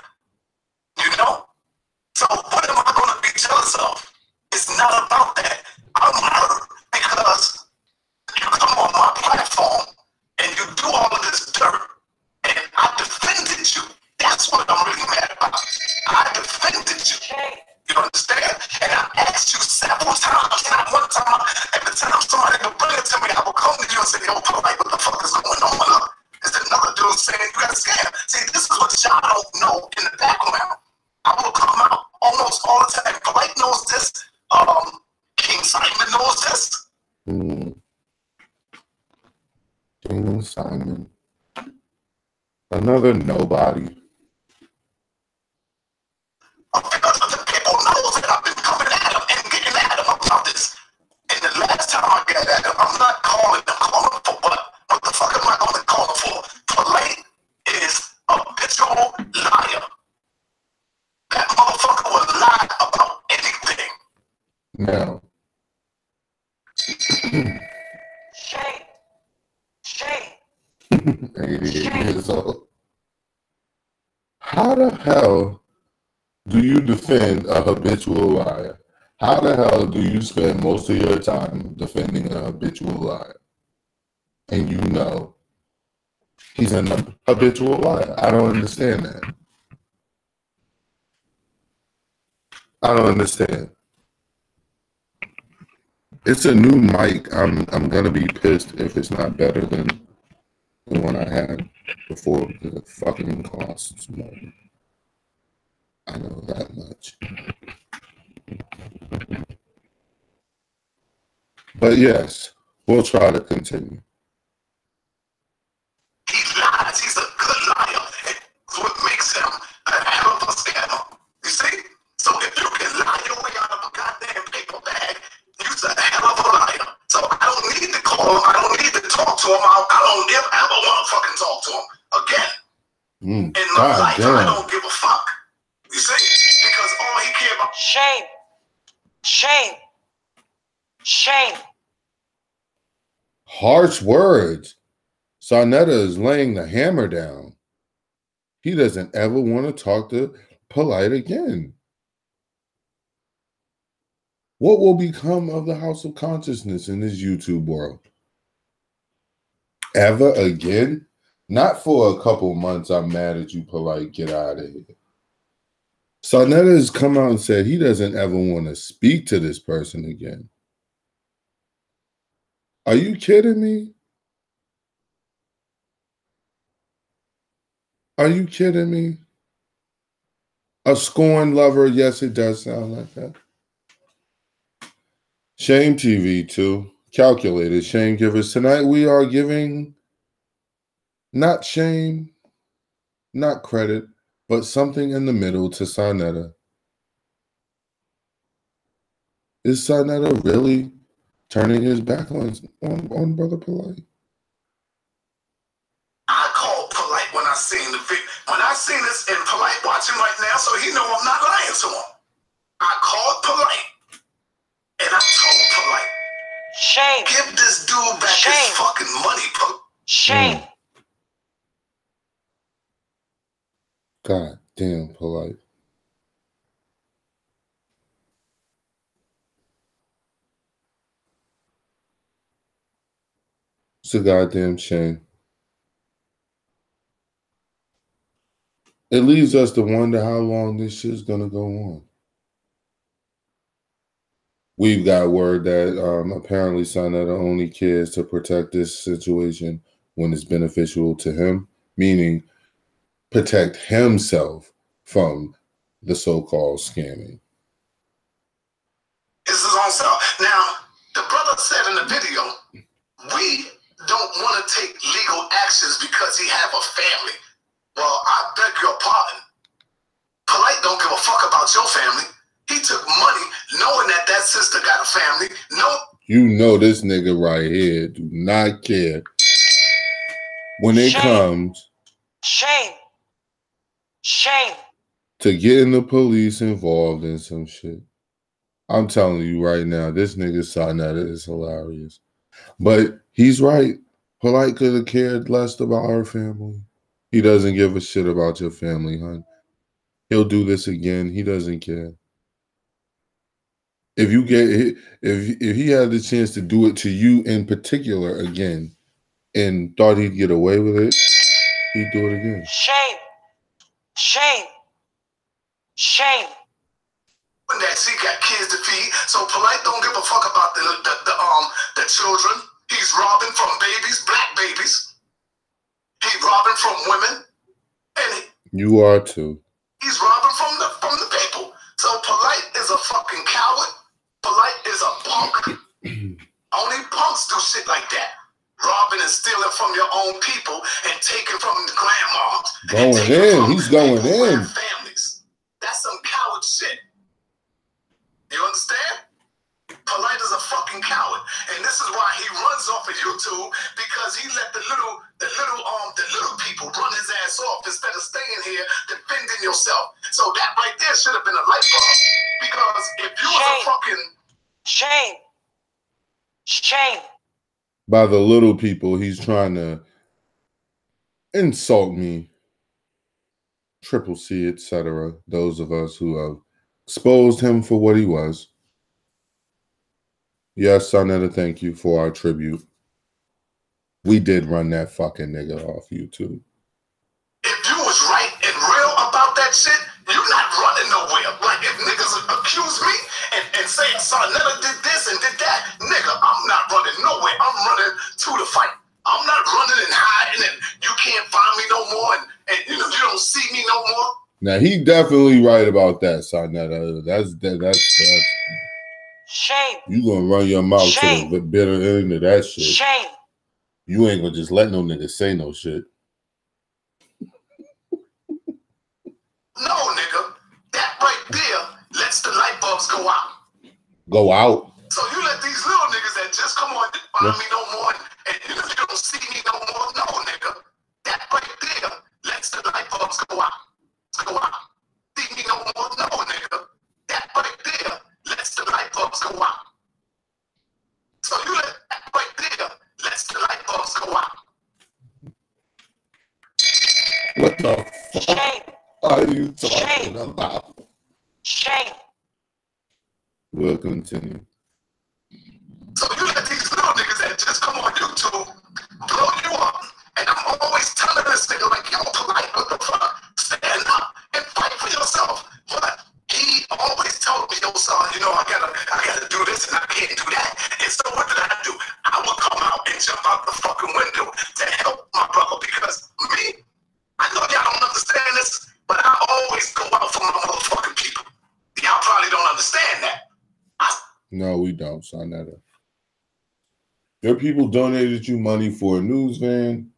You know? So what am I going to be jealous of? It's not about that. I'm hurt because you come on my platform and you do all of this dirt and I defended you. That's what I'm really mad about. I defended you. You understand? And I asked you several times, not one time. Every time somebody would bring it to me, I would come to you and say, yo, Polight, what the fuck is going on? Look, there's another dude saying you got scammed. See, this is what y'all don't know in the background. I will come out almost all the time. Polight knows this. King Simon knows this. King Simon. Another nobody. The people know that I've been coming at him and getting at him about this. And the last time I got at him, I'm not calling him. Calling for what? What the fuck am I going to call him for? Polight is a habitual liar. That motherfucker will lie about anything. Now, Shame. Shame. 88 years old. How the hell do you defend a habitual liar? How the hell do you spend most of your time defending a habitual liar? And you know he's a habitual liar. I don't understand that. I don't understand. It's a new mic. I'm gonna be pissed if it's not better than the one I had before because it fucking costs more. I know that much. But yes, we'll try to continue. He lies. He's a good liar. It's what makes him a hell of a scammer. You see? So if you can lie your way out of a goddamn paper bag, you're a hell of a liar. So I don't need to call him. I don't need to talk to him. I don't ever want to fucking talk to him again. In my life, I don't give a fuck. You see? Because all he cared about. Shame. Shame. Shame. Harsh words. Sarnetta is laying the hammer down. He doesn't ever want to talk to Polight again. What will become of the House of Consciousness in this YouTube world? Ever again? Not for a couple months. I'm mad at you, Polight. Get out of here. Sarnetta has come out and said he doesn't ever want to speak to this person again. Are you kidding me? Are you kidding me? A scorned lover, yes, it does sound like that. Shame TV, too. Calculated shame givers. Tonight we are giving not shame, not credit, but something in the middle to Sarnetta. Is Sarnetta really turning his back on Brother Polight? I called Polight when I seen the video. When I seen this, and Polight watching right now, so he know I'm not lying to him. I called Polight, and I told Polight, Shame. give this dude back his fucking money, Shame. God damn, Polight. It's a goddamn shame. It leaves us to wonder how long this shit's gonna go on. We've got word that apparently Sarnetta only cares to protect this situation when it's beneficial to him, meaning protect himself from the so-called scamming. This is on self. Now, the brother said in the video, we don't want to take legal actions because he have a family. Well, I beg your pardon. Polight don't give a fuck about your family. He took money knowing that that sister got a family. No. You know this nigga right here do not care when it comes Shame. Shame. to getting the police involved in some shit. I'm telling you right now, this nigga Sarnetta is hilarious. But he's right. Polight could have cared less about her family. He doesn't give a shit about your family, hon. He'll do this again. He doesn't care. If he had the chance to do it to you in particular again and thought he'd get away with it, he'd do it again. Shame. Shame. Shame. That she got kids to feed, so Polight don't give a fuck about the children. He's robbing from babies, black babies. He's robbing from women, and you are too. He's robbing from the people. So Polight is a fucking coward. Polight is a punk. Only punks do shit like that. Robbing and stealing from your own people and taking from the grandmas. Going in. He's going in. Families. That's some coward shit. You understand? Polight is a fucking coward, and this is why he runs off of YouTube, because he let the little people run his ass off instead of staying here defending yourself. So that right there should have been a light bulb, because if you was a fucking shame. Shame. By the little people, he's trying to insult me. Triple C, etc. Those of us who have exposed him for what he was. Yes, Sonetta, thank you for our tribute. We did run that fucking nigga off YouTube. If you was right and real about that shit, you're not running nowhere. Like, if niggas accuse me and say Sonetta did this and did that, nigga, I'm not running nowhere. I'm running to the fight. I'm not running and hiding and you can't find me no more and you know, you don't see me no more. Now, he definitely right about that, Sonetta. That's Shame. you gonna run your mouth Shame. to the bitter end of that shit. Shame. You ain't gonna just let no nigga say no shit. No, nigga. That right there lets the light bulbs go out. Go out. So you let these little niggas that just come on and find me no more and you know, you don't see me no more. No, nigga. That right there lets the light bulbs go out. Go out. See me no more. No, nigga. That right there lets the light bulbs go out. So you let that right there lets the light bulbs go out. What the fuck Shame. are you talking Shame. about? Shame. We'll continue. So you let these little niggas that just come on YouTube blow you up. And I'm always telling this nigga like, yo, Polight, what the fuck? Stand up and fight for yourself. But he always told me, yo, son, you know, I gotta do this and I can't do that. And so what did I do? I would come out and jump out the fucking window to help my brother because me, I know y'all don't understand this, but I always go out for my motherfucking people. Y'all probably don't understand that. No, we don't, Sonetta. Your people donated you money for a news van.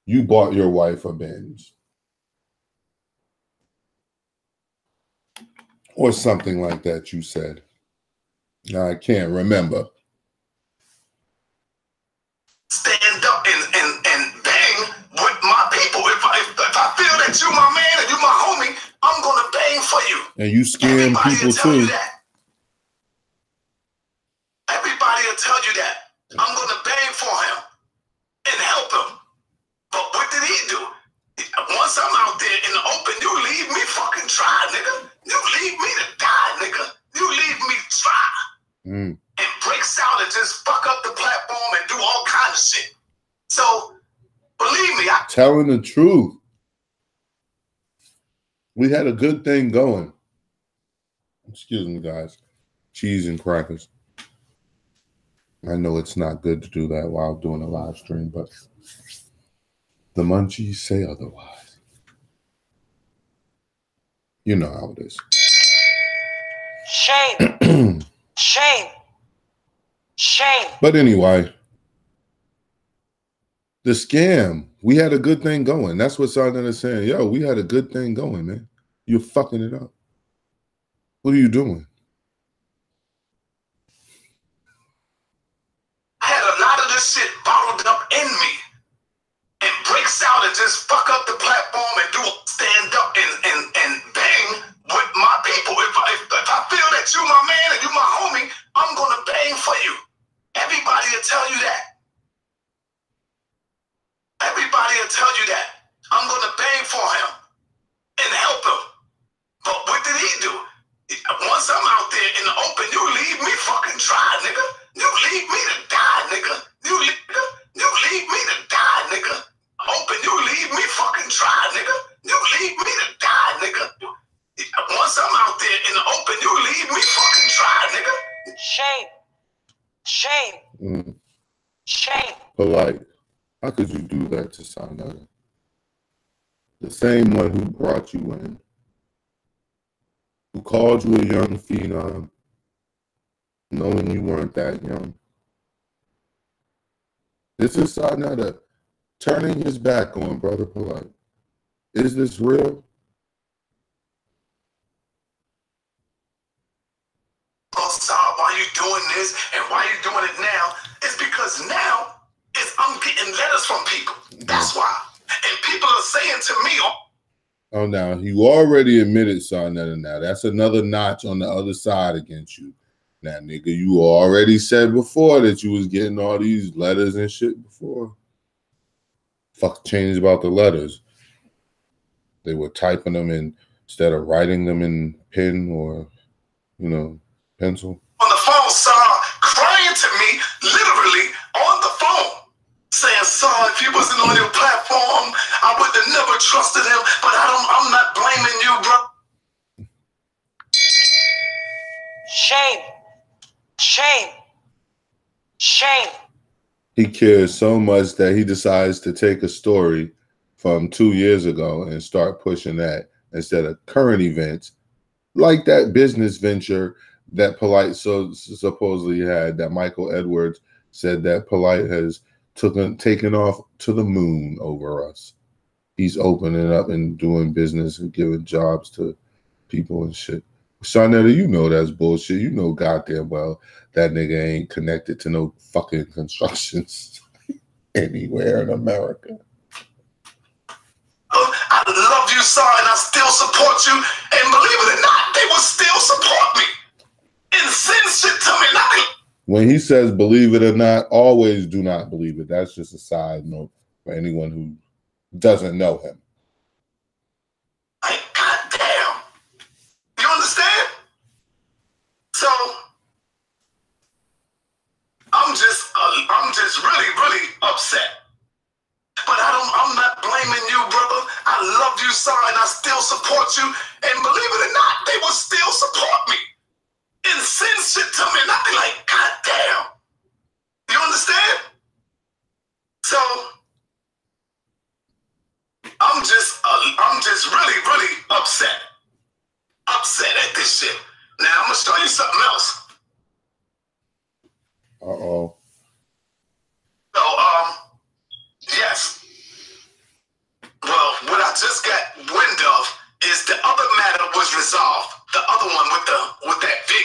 You bought your wife a Benz. Or something like that you said. Now, I can't remember. Stand up and bang with my people. If I feel that you my man and you my homie, I'm gonna bang for you. And you scam Everybody people will tell too. you that. Everybody will tell you that. I'm gonna bang for him and help him. But what did he do? Once I'm out there in the open, you leave me fucking try, nigga. You leave me to die, nigga. You leave me try. And breaks out and just fuck up the platform and do all kinds of shit. So, believe me, telling the truth. We had a good thing going. Excuse me, guys. Cheese and crackers. I know it's not good to do that while doing a live stream, but the munchies say otherwise. You know how it is. Shame. Shame. Shame. But anyway, the scam. We had a good thing going. That's what Sonetta is saying. Yo, we had a good thing going, man. You're fucking it up. What are you doing? I had a lot of this shit bottled up in me. And breaks out and just fuck up the platform and do stand up and bang with my people. If I feel that you my man and you my homie, I'm gonna bang for you. Everybody will tell you that. Everybody will tell you that. I'm gonna bang for him and help him. But what did he do? Once I'm out there in the open, you leave me fucking try, nigga. You leave me to die, nigga. You leave me to die, nigga. Open, you leave me fucking try, nigga. You leave me to die, nigga. Once I'm out there in the open, you leave me fucking try, nigga. Shame. Shame. Shame. Polight. How could you do that to Sonetta? The same one who brought you in, who called you a young phenom, knowing you weren't that young. This is Sonetta turning his back on Brother Polight. Is this real? Why you doing this and why you doing it now? It's because now I'm getting letters from people. That's why. And people are saying to me, oh, now, you already admitted, Sonetta, now. That's another notch on the other side against you. Now, nigga, you already said before that you was getting all these letters and shit before. Fuck changed about the letters. They were typing them in instead of writing them in pen or, you know, pencil. On the phone, Saw crying to me, literally on the phone, saying, "Saw, if he wasn't on your platform, I would have never trusted him. But I'm not blaming you, bro." Shame. Shame. Shame. He cares so much that he decides to take a story from 2 years ago and start pushing that instead of current events, like that business venture that Polight supposedly had, that Michael Edwards said that Polight has taken off to the moon over us. He's opening up and doing business and giving jobs to people and shit. Sharnetta, you know that's bullshit. You know goddamn well that nigga ain't connected to no fucking constructions anywhere in America. I love you, Saw, and I still support you. And believe it or not, they will still support me and send shit to me. When he says believe it or not, always do not believe it. That's just a side note for anyone who doesn't know him. Like, goddamn. You understand? So I'm just really, really upset. But I'm not blaming you, brother. I love you, Saw, and I still support you. And believe it or not, they will still support me and send shit to me. And I'll be like, God damn. You understand? So I'm just really, really upset. Upset at this shit. Now I'm gonna show you something else. Uh-oh. So, yes. Well, what I just got wind of is the other matter was resolved. The other one with that big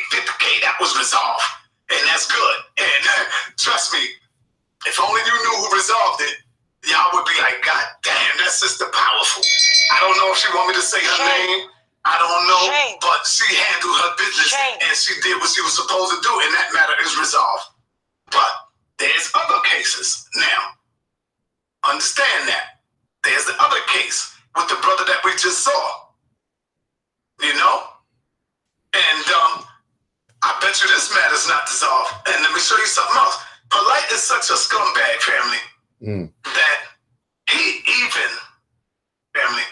50K, that was resolved. And that's good. And trust me, if only you knew who resolved it, y'all would be like, God damn, that sister powerful. I don't know if she want me to say her name. I don't know, but she handled her business and she did what she was supposed to do, and that matter is resolved. But there's other cases now. Understand that. There's the other case with the brother that we just saw. You know? And I bet you this matter's not dissolved. And let me show you something else. Polight is such a scumbag, family, that he even, family,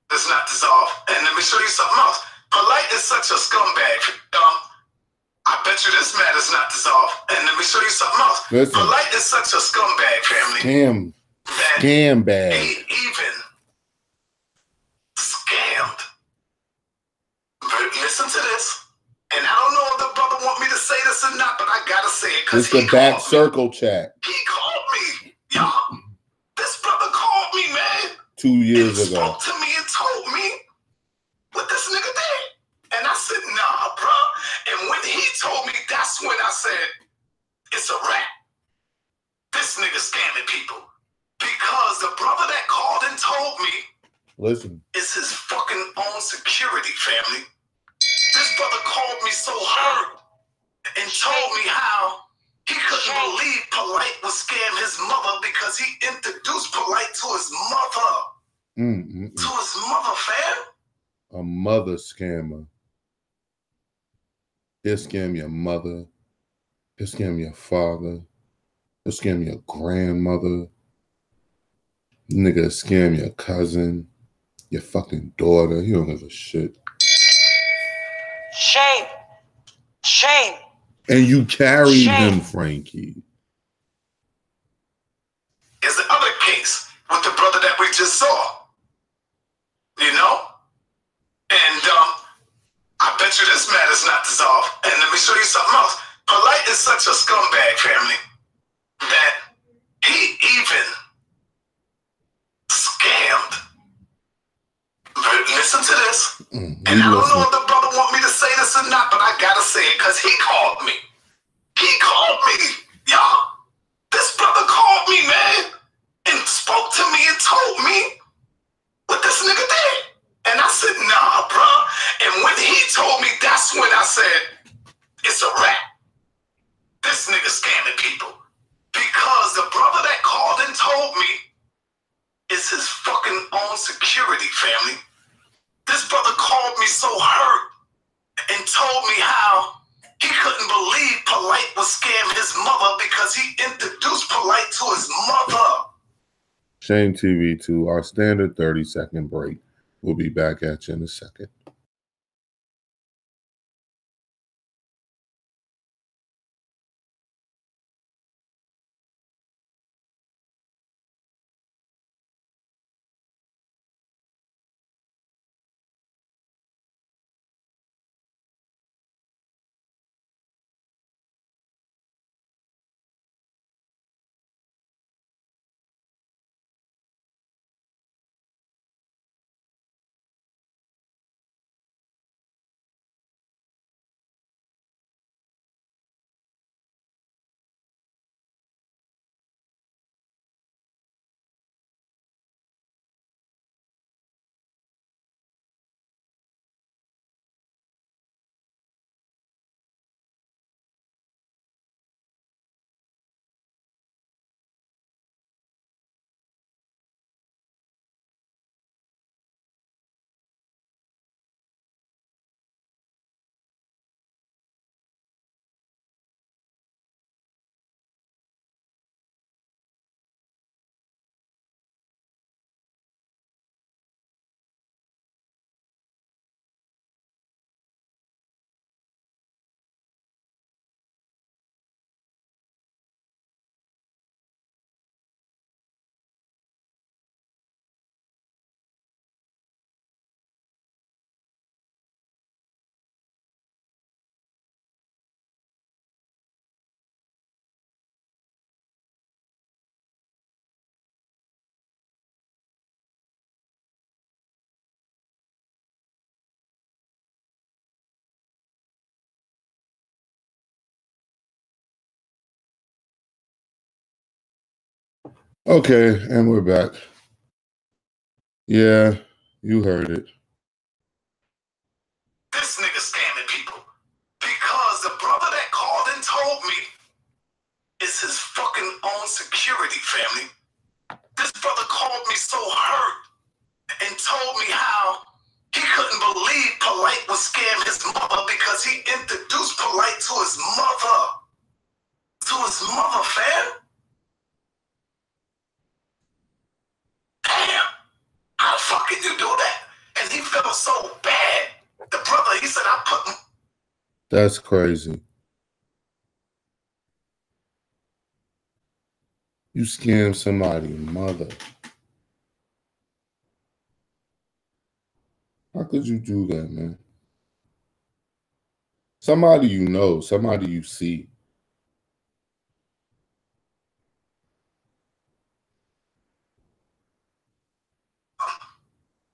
does not dissolve. And let me show you something else. Polight is such a scumbag. I bet you this matter's not dissolved. And let me show you something else. Listen. Polight is such a scumbag, family. Scam bag. He even scammed. But listen to this. And I don't know if the brother want me to say this or not, but I gotta say it because it's the back circle chat. He called me. Y'all, this brother called me, man. 2 years and ago. Spoke to me and told me what this nigga did. And I said, nah, bro. And when he told me, that's when I said, it's a wrap. This nigga scamming people. Because the brother that called and told me, listen, is his fucking own security, family. This brother called me so hurt and told me how he couldn't believe Polight would scam his mother because he introduced Polight to his mother. To his mother, fam. A mother scammer. He'll scam your mother. He'll scam your father. He'll scam your grandmother. Nigga scam your cousin. Your fucking daughter. You don't give a shit. Shame. Shame. And you carried him, Frankie. Is the other case with the brother that we just saw. You know? And I bet you this matter's not dissolved. And let me show you something else. Polight is such a scumbag, family, that he even scammed. But listen to this. And I don't know if the brother want me to say this or not, but I gotta say it because he called me. He called me, y'all. This brother called me, man, and spoke to me and told me what this nigga did. And I said, nah, bro. And when he told me, that's when I said, it's a wrap. This nigga scamming people. Because the brother that called and told me is his fucking own security, family. This brother called me so hurt and told me how he couldn't believe Polight was scamming his mother because he introduced Polight to his mother. Shame TV 2, our standard 30-second break. We'll be back at you in a second. Okay, and we're back. Yeah, you heard it. This nigga scamming people. Because the brother that called and told me is his fucking own security, family. This brother called me so hurt and told me how he couldn't believe Polight was scamming his mother because he introduced Polight to his mother. To his mother, fam. Damn. How the fuck can you do that? And he felt so bad. The brother, he said, I put him. That's crazy. You scam somebody's mother. How could you do that, man? Somebody you know, somebody you see.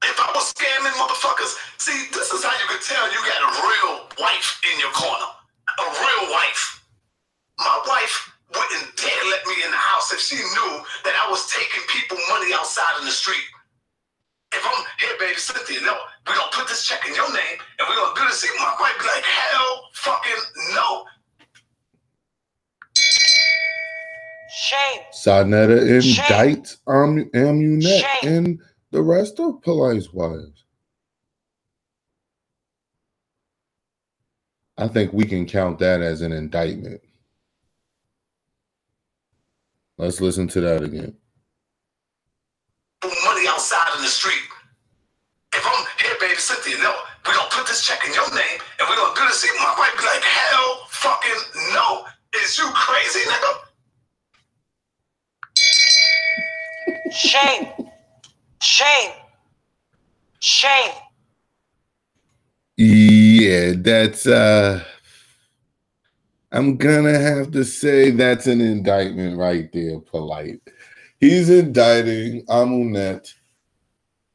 If I was scamming motherfuckers, see, this is how you can tell you got a real wife in your corner. A real wife. My wife wouldn't dare let me in the house if she knew that I was taking people money outside in the street. If I'm here, baby Cynthia, no, we're gonna put this check in your name and we're gonna do this. My wife be like, hell fucking no. Shame. Sarnetta Shame. indicts Amunet Shame. and the rest of Polight's wives. I think we can count that as an indictment. Let's listen to that again. Money outside in the street. If I'm here, baby Cynthia, no, we're gonna put this check in your name and we're gonna do this. My wife be like, hell fucking no. Is you crazy, nigga? Shame. Shame. Shame. Yeah, that's I'm gonna have to say that's an indictment right there, Polight. He's indicting Amunet,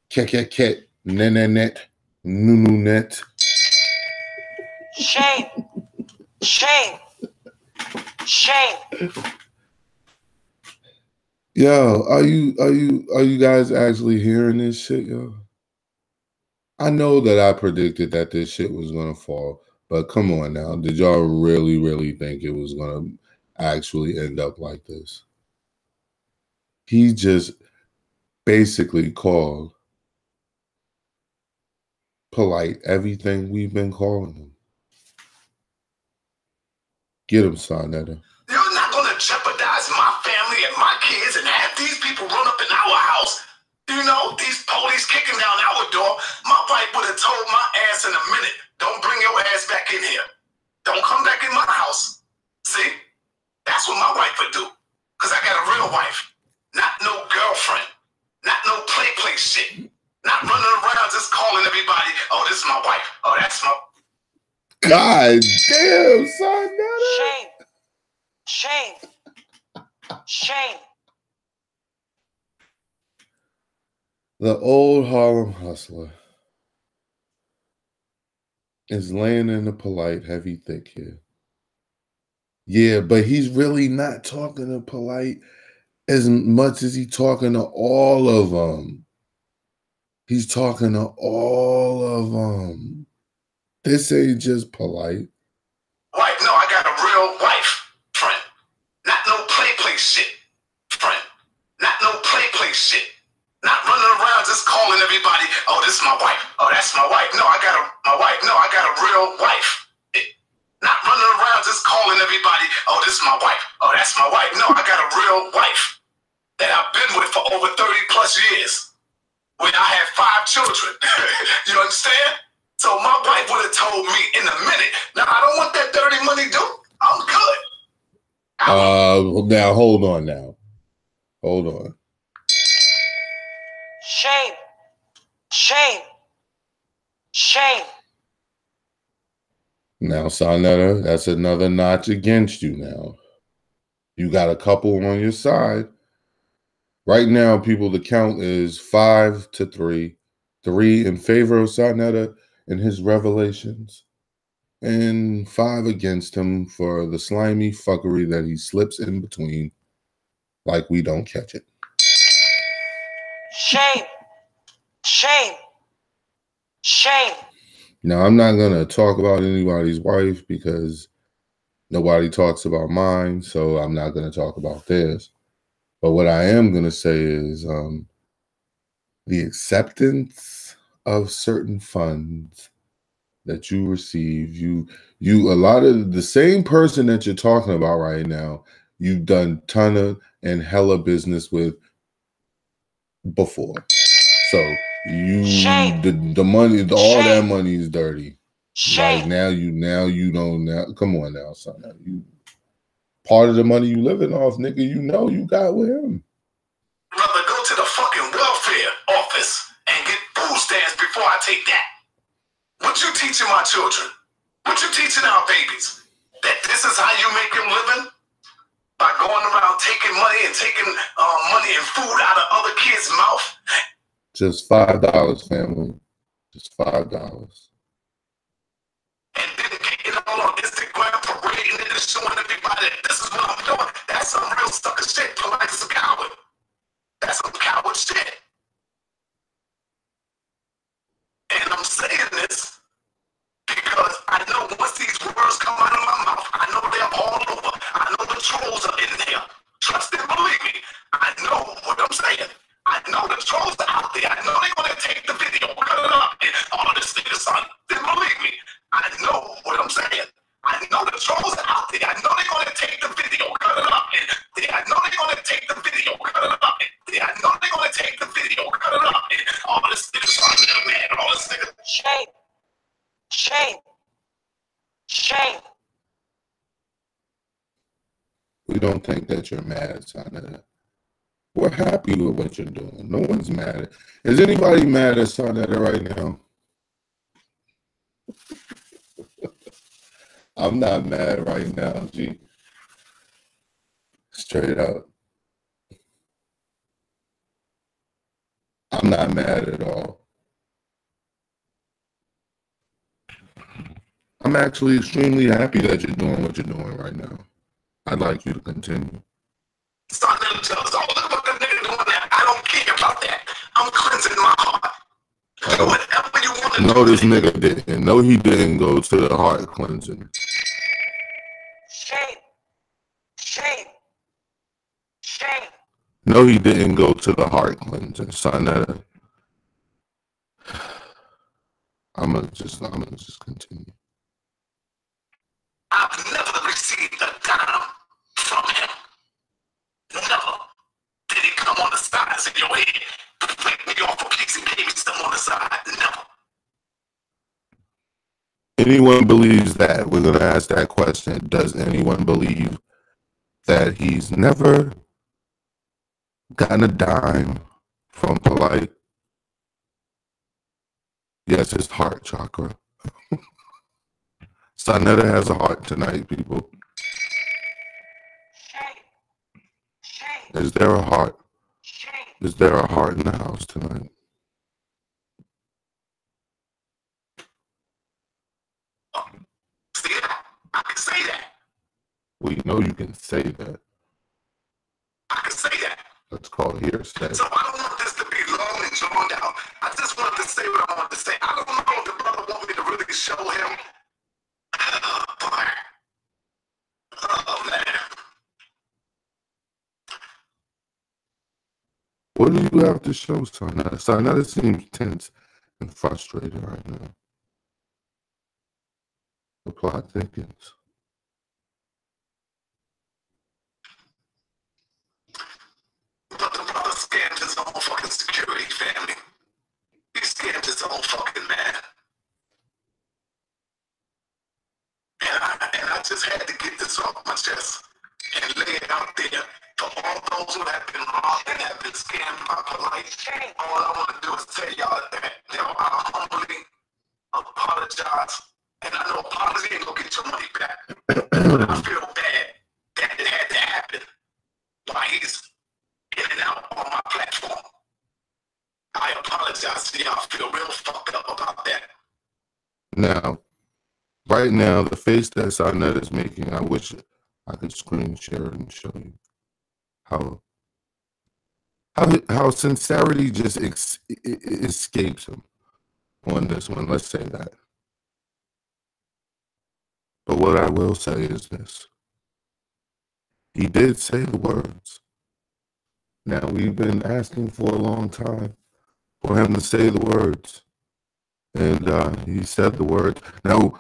Keket, Nenenet, Nununet. Shame. Shame. Shame. Yo, are you guys actually hearing this shit, yo? I know that I predicted that this shit was gonna fall. But come on now. Did y'all really, really think it was going to actually end up like this? He just basically called Polight everything we've been calling him. Get him, Sonetta. You're not going to jeopardize my family and my kids and have these people run up in our house. You know, these police kicking down our door. My wife would have told my ass in a minute, don't bring your ass back in here. Don't come back in my house. See? That's what my wife would do. Because I got a real wife. Not no girlfriend. Not no play shit. Not running around just calling everybody, oh, this is my wife. Oh, that's my... God damn, Sonetta. Shame. Shame. Shame. The old Harlem hustler is laying in the Polight heavy thick here. Yeah, but he's really not talking to Polight as much as he's talking to all of them. He's talking to all of them. This ain't just Polight. Wife, no, I got a real wife, friend. Not no play shit, friend. Not no play shit. Not running around just calling everybody, oh, this is my wife. Oh, that's my wife. No, I got a real wife. Not running around just calling everybody, oh, this is my wife. Oh, that's my wife. No, I got a real wife that I've been with for over 30 plus years. When I had 5 children. You understand? So my wife would have told me in a minute, now I don't want that dirty money, dude. I'm good. Now hold on now. Hold on. Shame. Shame. Shame. Now, Sonetta, that's another notch against you now. You got a couple on your side. Right now, people, the count is 5-3. 3 in favor of Sonetta and his revelations, and 5 against him for the slimy fuckery that he slips in between like we don't catch it. Shame. Shame. Shame. Now, I'm not going to talk about anybody's wife because nobody talks about mine, so I'm not going to talk about theirs. But what I am going to say is the acceptance of certain funds that you receive, you a lot of the same person that you're talking about right now, you've done ton of and hella business with before. So the money, all that money is dirty. Shame. Like now you don't come on now, son. You part of the money you living off, nigga, you know you got with him. Brother, go to the fucking welfare office and get food stamps before I take that. What you teaching my children? What you teaching our babies? That this is how you make them living? By going around taking money and taking money and food out of other kids' mouth? Just $5, family. Just $5. And then getting on Instagram parading it and showing everybody that this is what I'm doing. That's some real sucker shit. Polight is a coward. That's some coward shit. And I'm saying this because I know once these words come out of my mouth, I know they're all over. I know the trolls are in there. Trust and believe me. I know what I'm saying. I know the trolls are out there. I know they're going to take the video, cut it up, and all this nigga, son. Then believe me. I know what I'm saying. I know the trolls are out there. I know they're going to take the video, cut it up, and I know they're going to take the video, cut it up, and I know they're going to take the video, cut it up, and all this nigga, son, man, all this nigga. Shame. Shame. Shame. We don't think that you're mad, Sonetta. We're happy with what you're doing. No one's mad. Is anybody mad at Sonetta right now? I'm not mad right now, G. Straight up. I'm not mad at all. I'm actually extremely happy that you're doing what you're doing right now. I'd like you to continue. Start them jealous. Oh, look what the nigga doing that. I don't care about that. I'm cleansing my heart. Do whatever you want No, this nigga didn't. No, he didn't go to the heart cleansing. Shame. Shame. Shame. No, he didn't go to the heart cleansing, son. I'm gonna just continue. I've never received a dime from him. Never did he come on the sides of your head, flick me off a piece and gave me some on the side. Never. Anyone believes that? We're gonna ask that question. Does anyone believe that he's never gotten a dime from Polight? Yes, his heart chakra. Sonetta has a heart tonight, people. Shame. Shame. Is there a heart? Shame. Is there a heart in the house tonight? See that? I can say that. We know you can say that. I can say that. That's called hearsay. So I don't want this to be long and drawn out. I just wanted to say what I wanted to say. I don't know if the brother want me to really show him. Oh, boy. Oh, man. What do you have to show, Sonetta? Sonetta seems tense and frustrated right now. The plot thickens. But the brother scammed his own fucking security family. He scammed his own fucking man. And I just had to get this off my chest and lay it out there for all those who have been robbed and have been scammed by Polight. All I want to do is tell y'all that I humbly apologize. And I know apology ain't gonna get your money back. But I feel bad that it had to happen while he's in and out on my platform. I apologize to y'all. I feel real fucked up about that. Now, right now, the face that Sonetta is making, I wish I could screen share it and show you how sincerity just escapes him on this one. Let's say that. But what I will say is this. He did say the words. Now, we've been asking for a long time for him to say the words. And he said the words. Now,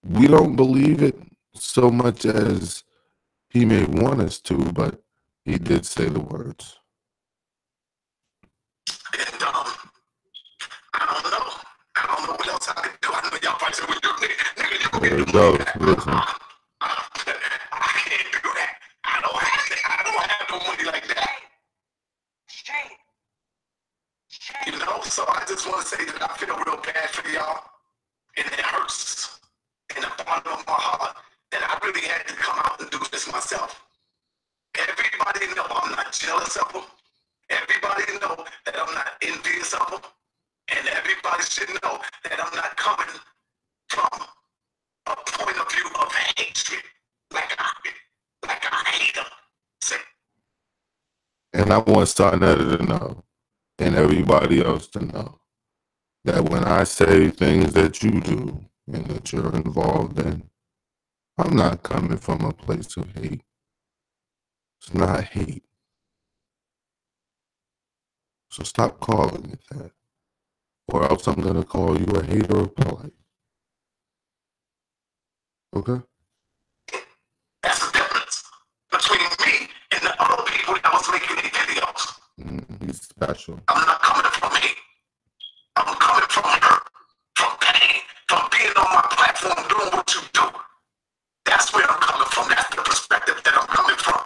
we don't believe it so much as he may want us to, but he did say the words. And I don't know what else I can do. I know y'all probably say, well, nigga, There it goes. Listen. I can't do that. I don't have no money like that. Shame. Shame. You know, so I just want to say that I feel real bad for y'all. And it hurts in the bottom of my heart that I really had to come out and do this myself. Everybody know I'm not jealous of them. Everybody know that I'm not envious of them. And everybody should know that I'm not coming from a point of view of hatred. Like I hate them. See? And I want Sonetta to know, and everybody else to know, that when I say things that you do and that you're involved in, I'm not coming from a place of hate. It's not hate. So stop calling it that, or else I'm going to call you a hater of Polight. Okay? That's the difference between me and the other people that was making these videos. He's special. I'm not coming from hate. I'm coming from hurt, from pain, from being on my platform doing what you do. That's where I'm coming from. That's the perspective that I'm coming from.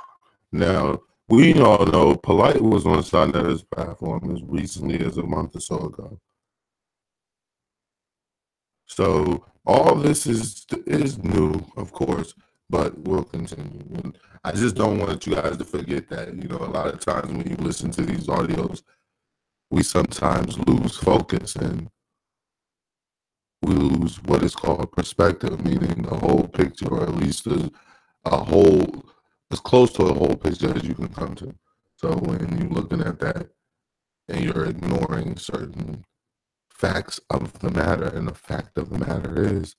Now, we all know Polight was on Sonetta's platform as recently as a month or so ago. So all this is new, of course, but we'll continue. And I just don't want you guys to forget that, a lot of times when you listen to these audios, we sometimes lose focus and we lose what is called perspective, meaning the whole picture, or at least as close to a whole picture as you can come to. So when you're looking at that and you're ignoring certain facts of the matter. And the fact of the matter is,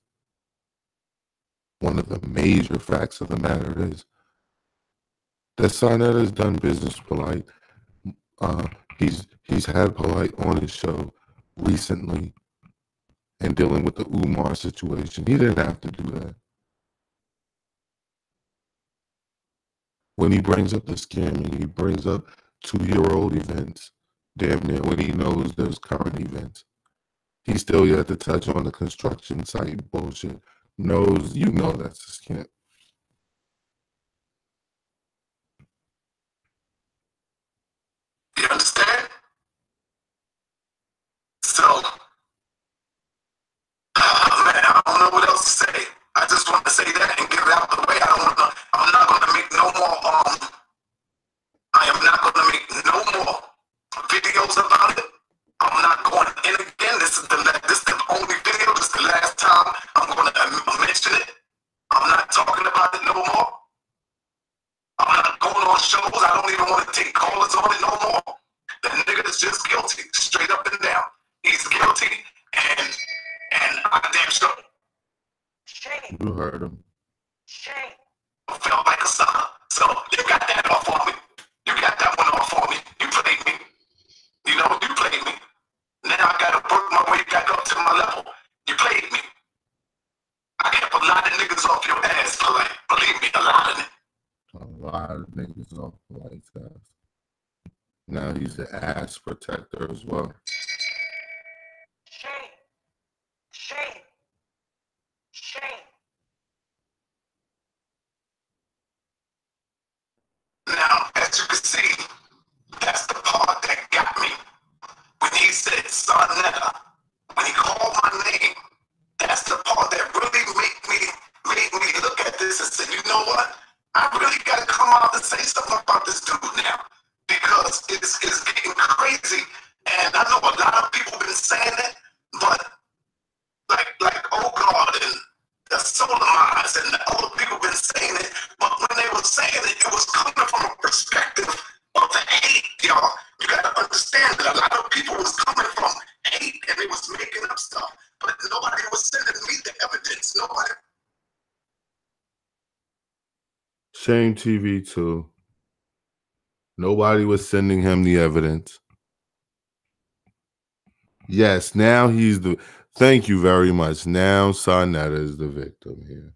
one of the major facts of the matter is that Sarnetta has done business with Polight. He's had Polight on his show recently and dealing with the Umar situation. He didn't have to do that. When he brings up the scamming, he brings up 2-year-old events, damn near when he knows there's current events. He's still yet to touch on the construction site bullshit. You know that's a scam. You understand? So, man, I don't know what else to say. I just want to say that and get it out of the way. I'm not going to make no more, I am not going to make no more videos about it. I'm not going in again. This is the only video. This is the last time I'm going to mention it. I'm not talking about it no more. I'm not going on shows. I don't even want to take callers on it no more. The nigga is just guilty, straight up and down. He's guilty, and I damn sure. Shame. You heard him. Shame. Felt like a sucker. So you got that off on me. You got that one off on me. You played me. You know, you played me. Now I gotta work my way back up to my level. You played me. I kept a lot of niggas off your ass, Polight. Believe me, a lot of it. A lot of niggas off Polight's ass. Now he's the ass protector as well. Shame. Shame. Shame. Now, as you can see, that's the part that got me. When he said Sarnetta, when he called my name, that's the part that really made me look at this and say, you know what? I really got to come out and say something about this dude now, because it's getting crazy. And I know a lot of people been saying it, but like oh God, and the Solomons and the other people been saying it, but when they were saying it, it was coming from a perspective of the hate, y'all. You got to understand that a lot of people was coming from hate and they was making up stuff, but nobody was sending me the evidence. Nobody. Shame TV too. Nobody was sending him the evidence. Yes, now he's the. Thank you very much. Now Sarnetta is the victim here.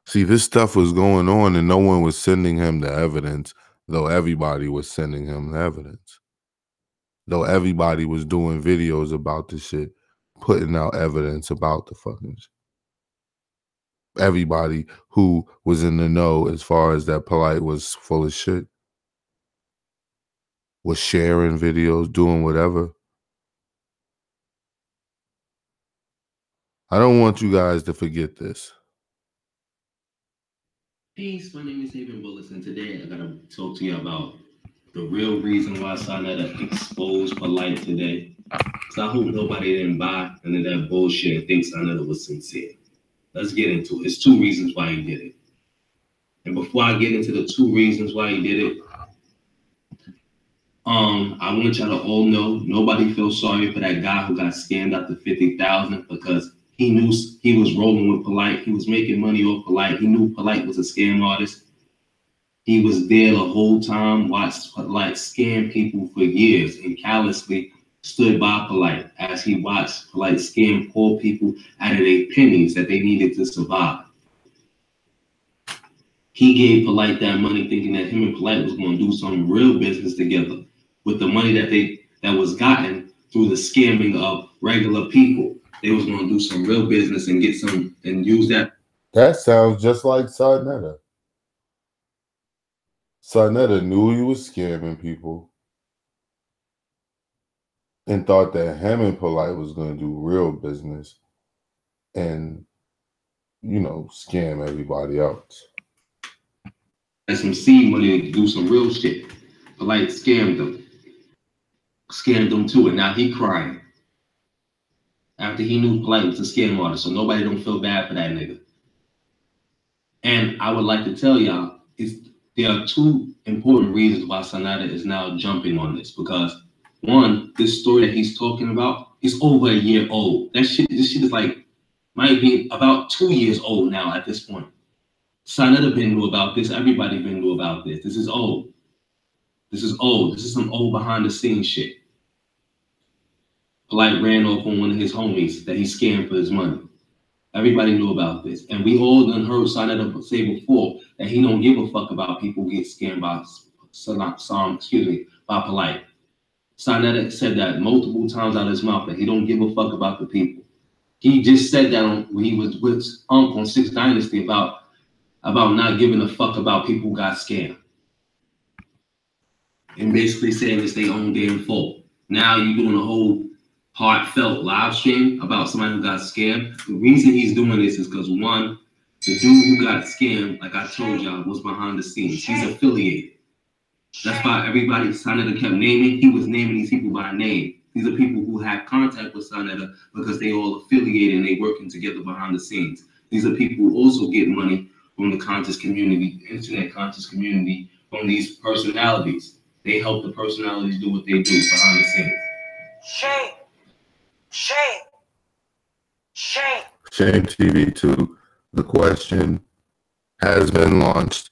See, this stuff was going on and no one was sending him the evidence, though everybody was sending him the evidence. Though everybody was doing videos about the shit, putting out evidence about the fucking shit. Everybody who was in the know as far as that Polight was full of shit was sharing videos, doing whatever. I don't want you guys to forget this. Peace, my name is David Willis, and today I gotta talk to you about the real reason why Sarnetta exposed Polight today. So I hope nobody didn't buy into that bullshit and think Sarnetta was sincere. Let's get into it. It's 2 reasons why he did it. And before I get into the 2 reasons why he did it, I want y'all to all know nobody feels sorry for that guy who got scammed out to $50,000 because he knew he was rolling with Polight. He was making money off Polight. He knew Polight was a scam artist. He was there the whole time, watched Polight scam people for years, and callously stood by Polight as he watched Polight scam poor people out of their pennies that they needed to survive. He gave Polight that money thinking that him and Polight was going to do some real business together with the money that was gotten through the scamming of regular people. They was going to do some real business and get some and use that. That sounds just like Sarnetta. Sarnetta knew he was scamming people and thought that him and Polight was going to do real business and, you know, scam everybody else. And some seed money to do some real shit. Polight scammed them too, and now he crying after he knew Polight was a scam artist, so nobody don't feel bad for that nigga. And I would like to tell y'all, there are 2 important reasons why Sarnetta is now jumping on this, because One, this story that he's talking about is over a year old. This shit is like, might be about 2 years old now at this point. Sanetta been knew about this. Everybody been knew about this. This is old. This is old. This is some old behind the scenes shit. Polight ran off on one of his homies that he scammed for his money. Everybody knew about this. And we all done heard Sanetta say before that he don't give a fuck about people who get scammed by by Polight. Sanetta said that multiple times out of his mouth that he don't give a fuck about the people. He just said that when he was with Unc on 6 Dynasty about not giving a fuck about people who got scammed. And basically saying it's their own damn fault. Now you're doing a whole heartfelt live stream about somebody who got scammed. The reason he's doing this is because, one, the dude who got scammed, like I told y'all, was behind the scenes. He's affiliated. That's why everybody Sanetta kept naming. He was naming these people by name. These are people who have contact with Sanetta because they all affiliated and they working together behind the scenes. These are people who also get money from the conscious community, internet conscious community, from these personalities. They help the personalities do what they do behind the scenes. Shame. Shame. Shame. Shame TV 2. The question has been launched.